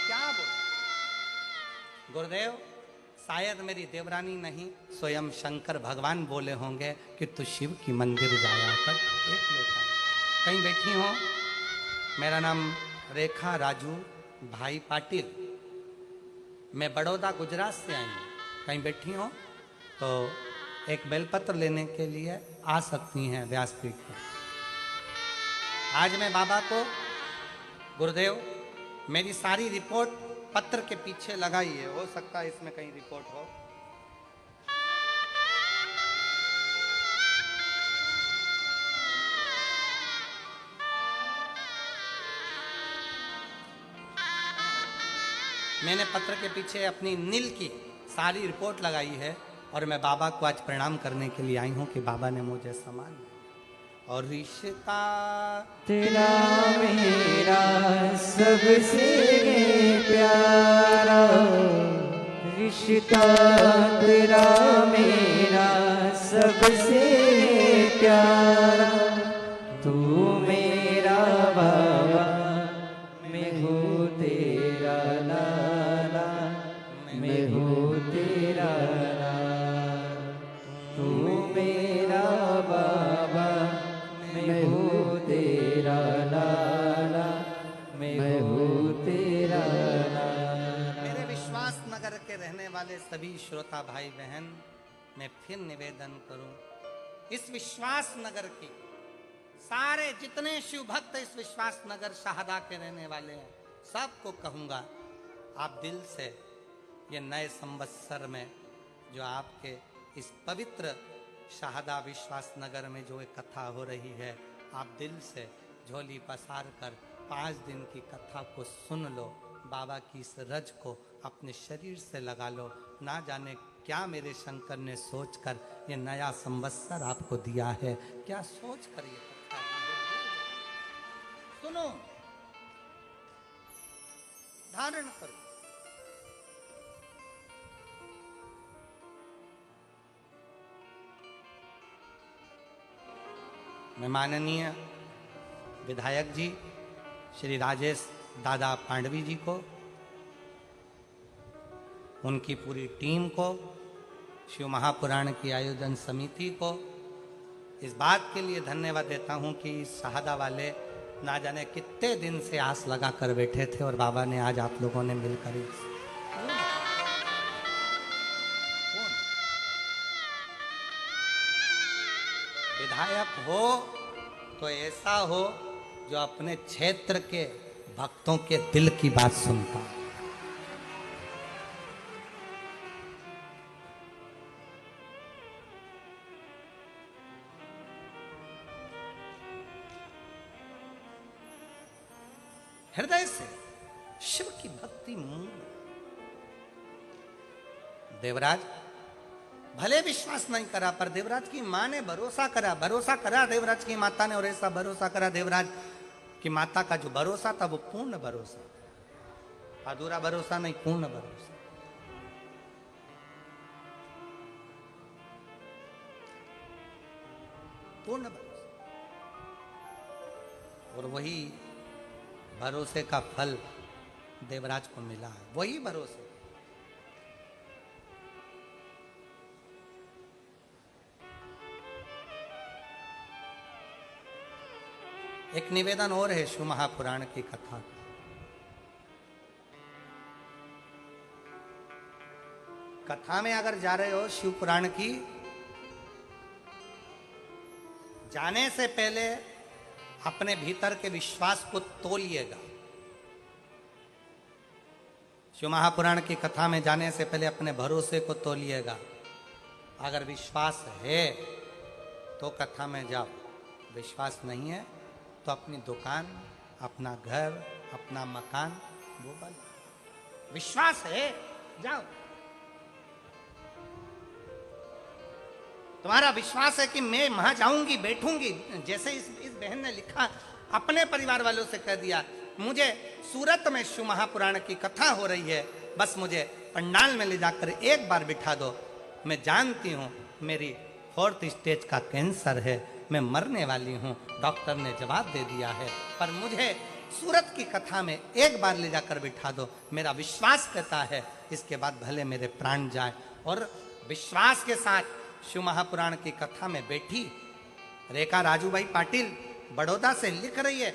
क्या बोलूं। गुरुदेव, शायद मेरी देवरानी नहीं, स्वयं शंकर भगवान बोले होंगे कि तू शिव की मंदिर जाया कर, एक लोटा। कहीं बैठी हो, मेरा नाम रेखा राजू भाई पाटिल, मैं बड़ौदा गुजरात से आई हूँ। कहीं बैठी हो तो एक बेलपत्र लेने के लिए आ सकती हैं व्यासपीठ पर। आज मैं बाबा को, गुरुदेव मेरी सारी रिपोर्ट पत्र के पीछे लगाई है, हो सकता है इसमें कहीं रिपोर्ट हो। मैंने पत्र के पीछे अपनी नील की सारी रिपोर्ट लगाई है और मैं बाबा को आज प्रणाम करने के लिए आई हूँ कि बाबा ने मुझे सम्मान दिया। और रिश्ता तेरा मेरा सबसे प्यारा, रिश्ता तेरा मेरा सबसे प्यारा, तू मेरा बाबा, मैं हूँ तेरा लाला, मैं हूँ तेरा लाला, तू मेरा बाबा, मैं हूँ तेरा लाला, मैं हूँ तेरा लाला। मेरे विश्वास नगर के रहने वाले सभी श्रोता भाई बहन, मैं फिर निवेदन करूं, इस विश्वास नगर की सारे जितने शिव भक्त इस विश्वास नगर शाहदा के रहने वाले हैं, सबको कहूंगा, आप दिल से ये नए संवत्सर में जो आपके इस पवित्र शाहदा विश्वास नगर में जो एक कथा हो रही है, आप दिल से झोली पसार कर 5 दिन की कथा को सुन लो। बाबा की इस रज को अपने शरीर से लगा लो। ना जाने क्या मेरे शंकर ने सोचकर ये नया संवत्सर आपको दिया है, क्या सोच कर ये कथा दी है। सुनो, धारण करो। मैं माननीय विधायक जी श्री राजेश दादा पांडवी जी को, उनकी पूरी टीम को, शिव महापुराण की आयोजन समिति को इस बात के लिए धन्यवाद देता हूं कि इस शाहदा वाले ना जाने कितने दिन से आस लगा कर बैठे थे और बाबा ने आज आप लोगों ने मिलकर विधायक हो तो ऐसा हो जो अपने क्षेत्र के भक्तों के दिल की बात सुनता। हृदय से शिव की भक्ति मूल। देवराज भले विश्वास नहीं करा, पर देवराज की मां ने भरोसा करा देवराज की माता ने, और ऐसा भरोसा करा देवराज की माता का जो भरोसा था वो पूर्ण भरोसा, अधूरा भरोसा नहीं, पूर्ण भरोसा। पूर्ण भरोसा। और वही भरोसे का फल देवराज को मिला है, वही भरोसे। एक निवेदन और है शिव महापुराण की कथा का। कथा में अगर जा रहे हो शिव पुराण की, जाने से पहले अपने भीतर के विश्वास को तोलिएगा। शिव महापुराण की कथा में जाने से पहले अपने भरोसे को तोलिएगा। अगर विश्वास है तो कथा में जाओ, विश्वास नहीं है तो अपनी दुकान, अपना घर, अपना मकान वो बना। विश्वास है जाओ। तुम्हारा विश्वास है कि मैं वहां जाऊंगी, बैठूंगी, जैसे इस बहन ने लिखा, अपने परिवार वालों से कह दिया मुझे सूरत में शिव महापुराण की कथा हो रही है, बस मुझे पंडाल में ले जाकर एक बार बिठा दो। मैं जानती हूँ मेरी 4th स्टेज का कैंसर है, मैं मरने वाली हूँ, डॉक्टर ने जवाब दे दिया है, पर मुझे सूरत की कथा में एक बार ले जाकर बिठा दो। मेरा विश्वास कहता है इसके बाद भले मेरे प्राण जाए। और विश्वास के साथ शिव महापुराण की कथा में बैठी रेखा राजूभाई पाटिल बड़ौदा से लिख रही है,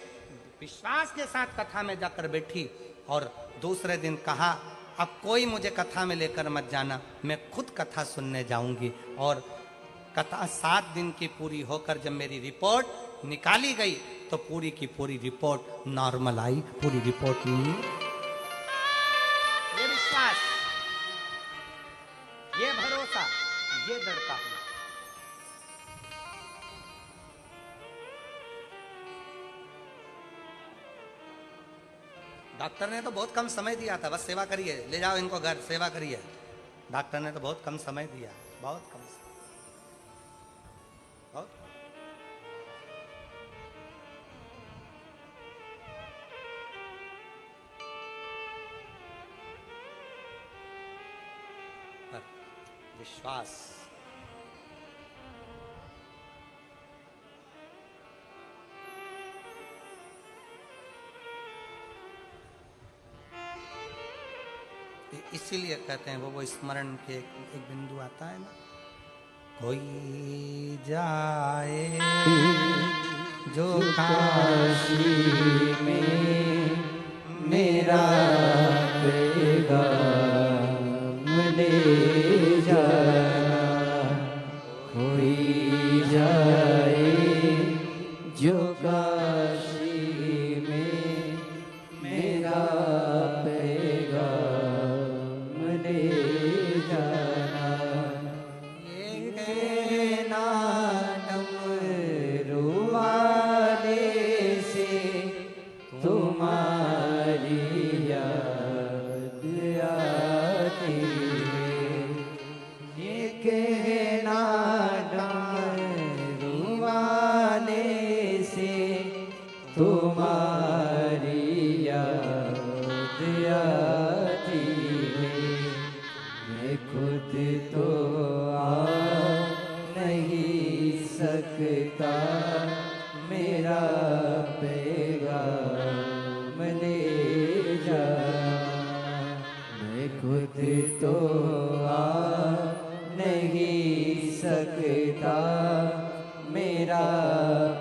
विश्वास के साथ कथा में जाकर बैठी और दूसरे दिन कहा अब कोई मुझे कथा में लेकर मत जाना, मैं खुद कथा सुनने जाऊंगी। और कथा 7 दिन की पूरी होकर जब मेरी रिपोर्ट निकाली गई तो पूरी की पूरी रिपोर्ट नॉर्मल आई, पूरी रिपोर्ट नहीं। ये विश्वास, ये भरोसा, ये दृढ़ता है। डॉक्टर ने तो बहुत कम समय दिया था, बस सेवा करिए, ले जाओ इनको घर, सेवा करिए। डॉक्टर ने तो बहुत कम समय दिया, बहुत कम समय, बहुत। पर विश्वास, इसीलिए कहते हैं वो स्मरण के एक बिंदु आता है ना, कोई जाए जो काशी में मेरा पैगाम ले जाना, कोई जाए जो काशी में मेरा मेरा पैगाम ले जाना, मैं खुद तो आ नहीं सकता, मेरा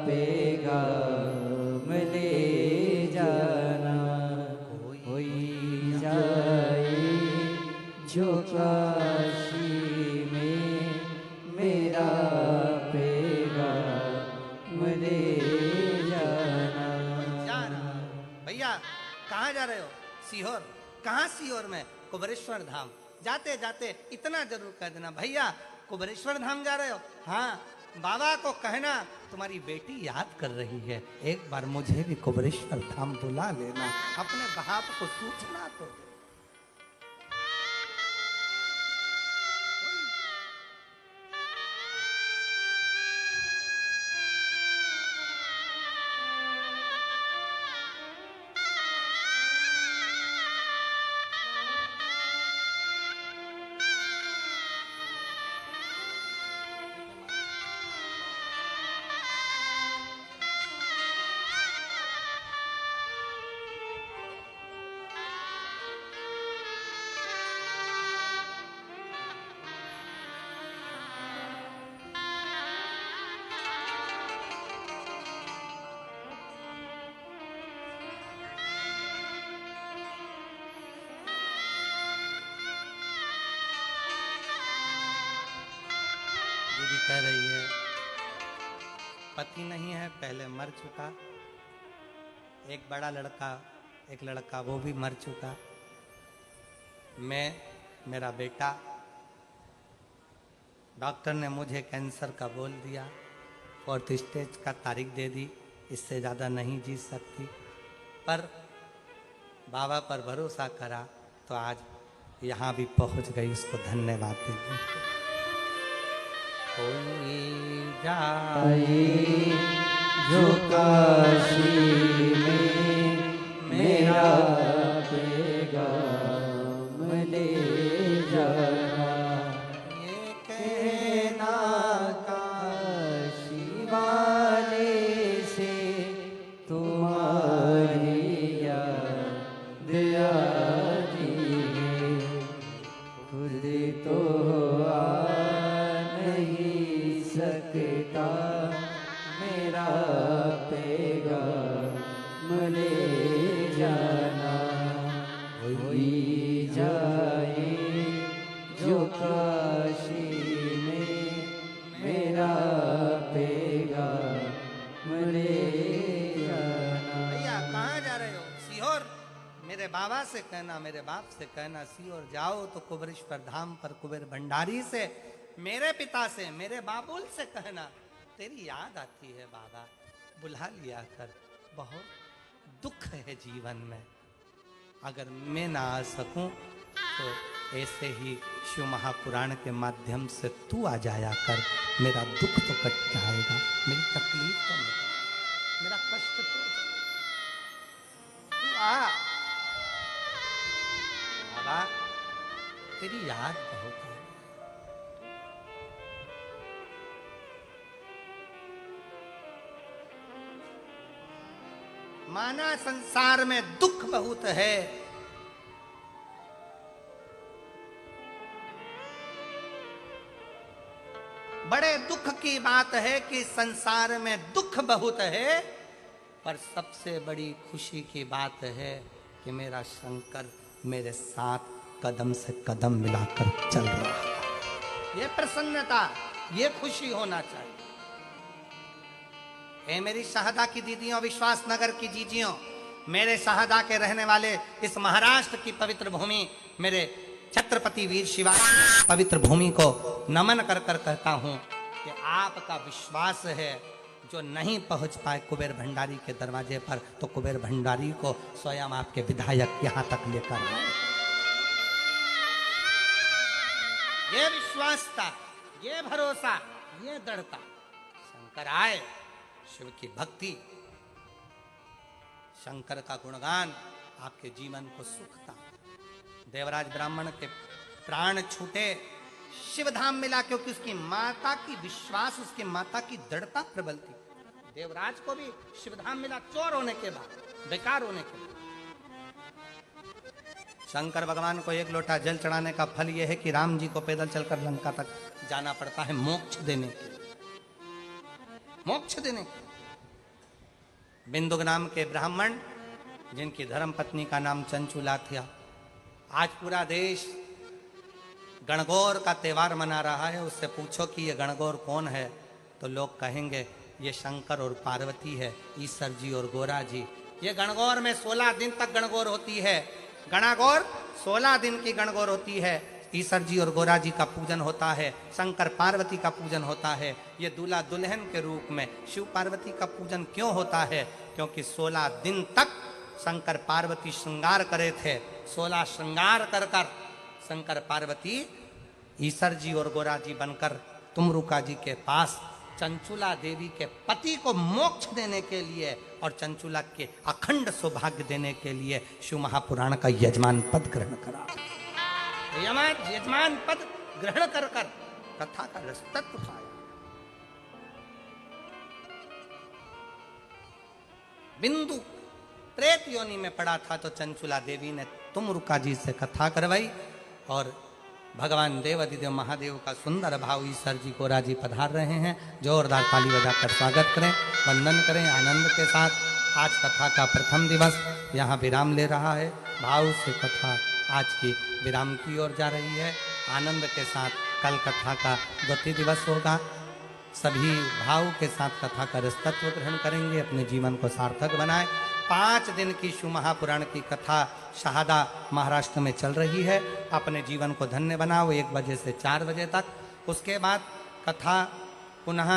पैगाम ले जाना, कोई जाए जो काशी में मेरा कहाँ जा रहे हो? सीहोर। कहाँ सीहोर में? कुबरेश्वर धाम। जाते जाते इतना जरूर कह देना, भैया कुबरेश्वर धाम जा रहे हो? हाँ, बाबा को कहना तुम्हारी बेटी याद कर रही है, एक बार मुझे भी कुबरेश्वर धाम बुला लेना, अपने बाप को सूचना तो दे। पति नहीं है, पहले मर चुका। एक बड़ा लड़का, एक लड़का वो भी मर चुका। मैं, मेरा बेटा, डॉक्टर ने मुझे कैंसर का बोल दिया, 4th स्टेज का तारीख दे दी, इससे ज़्यादा नहीं जी सकती। पर बाबा पर भरोसा करा तो आज यहाँ भी पहुँच गई, उसको धन्यवाद दीजिए। कोई जाए जो काशी में मेरा पैगाम ले जाना, ये कहना काशी वाले से तुम्हारी याद आती है, खुद तो आ नहीं सकता मेरा पैगाम ले जाना। कोई जाए जो काशी में मेरा पैगाम ले जाना। भैया कहाँ जा रहे हो? सीहोर। मेरे बाबा से कहना, मेरे बाप से कहना, सीहोर जाओ तो कुबेरेश्वर धाम पर कुबेर भंडारी से, मेरे पिता से, मेरे बाबुल से कहना तेरी याद आती है बाबा, बुला लिया कर, बहुत दुख है जीवन में। अगर मैं ना आ सकूं तो ऐसे ही शिव महापुराण के माध्यम से तू आ जाया कर, मेरा दुख तो कट जाएगा, मेरी तकलीफ तो नहीं, मेरा कष्ट तो तू आ बाबा, तेरी याद बहुत है। माना संसार में दुख बहुत है, बड़े दुख की बात है कि संसार में दुख बहुत है, पर सबसे बड़ी खुशी की बात है कि मेरा शंकर मेरे साथ कदम से कदम मिलाकर चल रहा है। ये प्रसन्नता, ये खुशी होना चाहिए। ए मेरी शाहदा की दीदियों, विश्वास नगर की जीजियों, मेरे शाहदा के रहने वाले इस महाराष्ट्र की पवित्र भूमि, मेरे छत्रपति वीर शिवा पवित्र भूमि को नमन कर कर कहता हूं कि आपका विश्वास है, जो नहीं पहुंच पाए कुबेर भंडारी के दरवाजे पर, तो कुबेर भंडारी को स्वयं आपके विधायक यहां तक लेकर आए। ये विश्वास था, ये भरोसा, ये दृढ़ता, शंकर आए, शिव की भक्ति, शंकर का गुणगान आपके जीवन को सुखता। देवराज ब्राह्मण के प्राण छूटे, शिव धाम मिला, क्योंकि उसकी माता की विश्वास, उसकी माता की दृढ़ता प्रबल थी। देवराज को भी शिव धाम मिला, चोर होने के बाद, बेकार होने के बाद। शंकर भगवान को एक लोटा जल चढ़ाने का फल यह है कि राम जी को पैदल चलकर लंका तक जाना पड़ता है, मोक्ष देने के, मोक्ष देने के। बिंदुक नाम के ब्राह्मण, जिनकी धर्म पत्नी का नाम चंचुला था, आज पूरा देश गणगौर का त्योहार मना रहा है। उससे पूछो कि ये गणगौर कौन है, तो लोग कहेंगे ये शंकर और पार्वती है, ईश्वर जी और गोरा जी। ये गणगौर में 16 दिन तक गणगौर होती है। गणागौर 16 दिन की गणगौर होती है। ईश्वर जी और गोरा जी का पूजन होता है, शंकर पार्वती का पूजन होता है। ये दूल्हा दुल्हन के रूप में शिव पार्वती का पूजन क्यों होता है? क्योंकि 16 दिन तक शंकर पार्वती श्रृंगार करे थे। 16 श्रृंगार कर कर शंकर पार्वती ईश्वर जी और गोरा जी बनकर तुमरुका जी के पास चंचुला देवी के पति को मोक्ष देने के लिए और चंचुला के अखंड सौभाग्य देने के लिए शिव महापुराण का यजमान पद ग्रहण करा। यजमान पद ग्रहण कर कर कथा का रसतत्व पाया। बिंदु प्रेत योनि में पड़ा था, तो चंचुला देवी ने तुमरुका जी से कथा करवाई और भगवान देव अधिदेव महादेव का सुंदर भाव ईश्वर जी गोरा जी पधार रहे हैं। जोरदार ताली बजाकर स्वागत करें, वंदन करें आनंद के साथ। आज कथा का प्रथम दिवस यहाँ विराम ले रहा है। भाव से कथा आज की विराम की ओर जा रही है। आनंद के साथ कल कथा का द्वितीय दिवस होगा। सभी भाव के साथ कथा का रसतत्व ग्रहण करेंगे, अपने जीवन को सार्थक बनाएं। 5 दिन की शिव महापुराण की कथा शहादा महाराष्ट्र में चल रही है। अपने जीवन को धन्य बनाओ 1 बजे से 4 बजे तक। उसके बाद कथा पुनः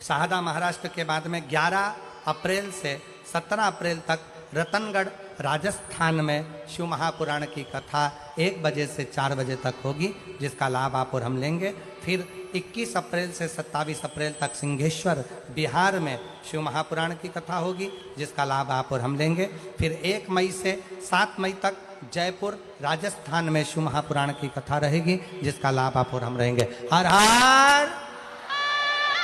शहादा महाराष्ट्र के बाद में 11 अप्रैल से 17 अप्रैल तक रतनगढ़ राजस्थान में शिव महापुराण की कथा 1 बजे से 4 बजे तक होगी, जिसका लाभ आप और हम लेंगे। फिर 21 अप्रैल से 27 अप्रैल तक सिंहेश्वर बिहार में शिव महापुराण की कथा होगी, जिसका लाभ आप और हम लेंगे। फिर 1 मई से 7 मई तक जयपुर राजस्थान में शिव महापुराण की कथा रहेगी, जिसका लाभ आप और हम रहेंगे। हर हर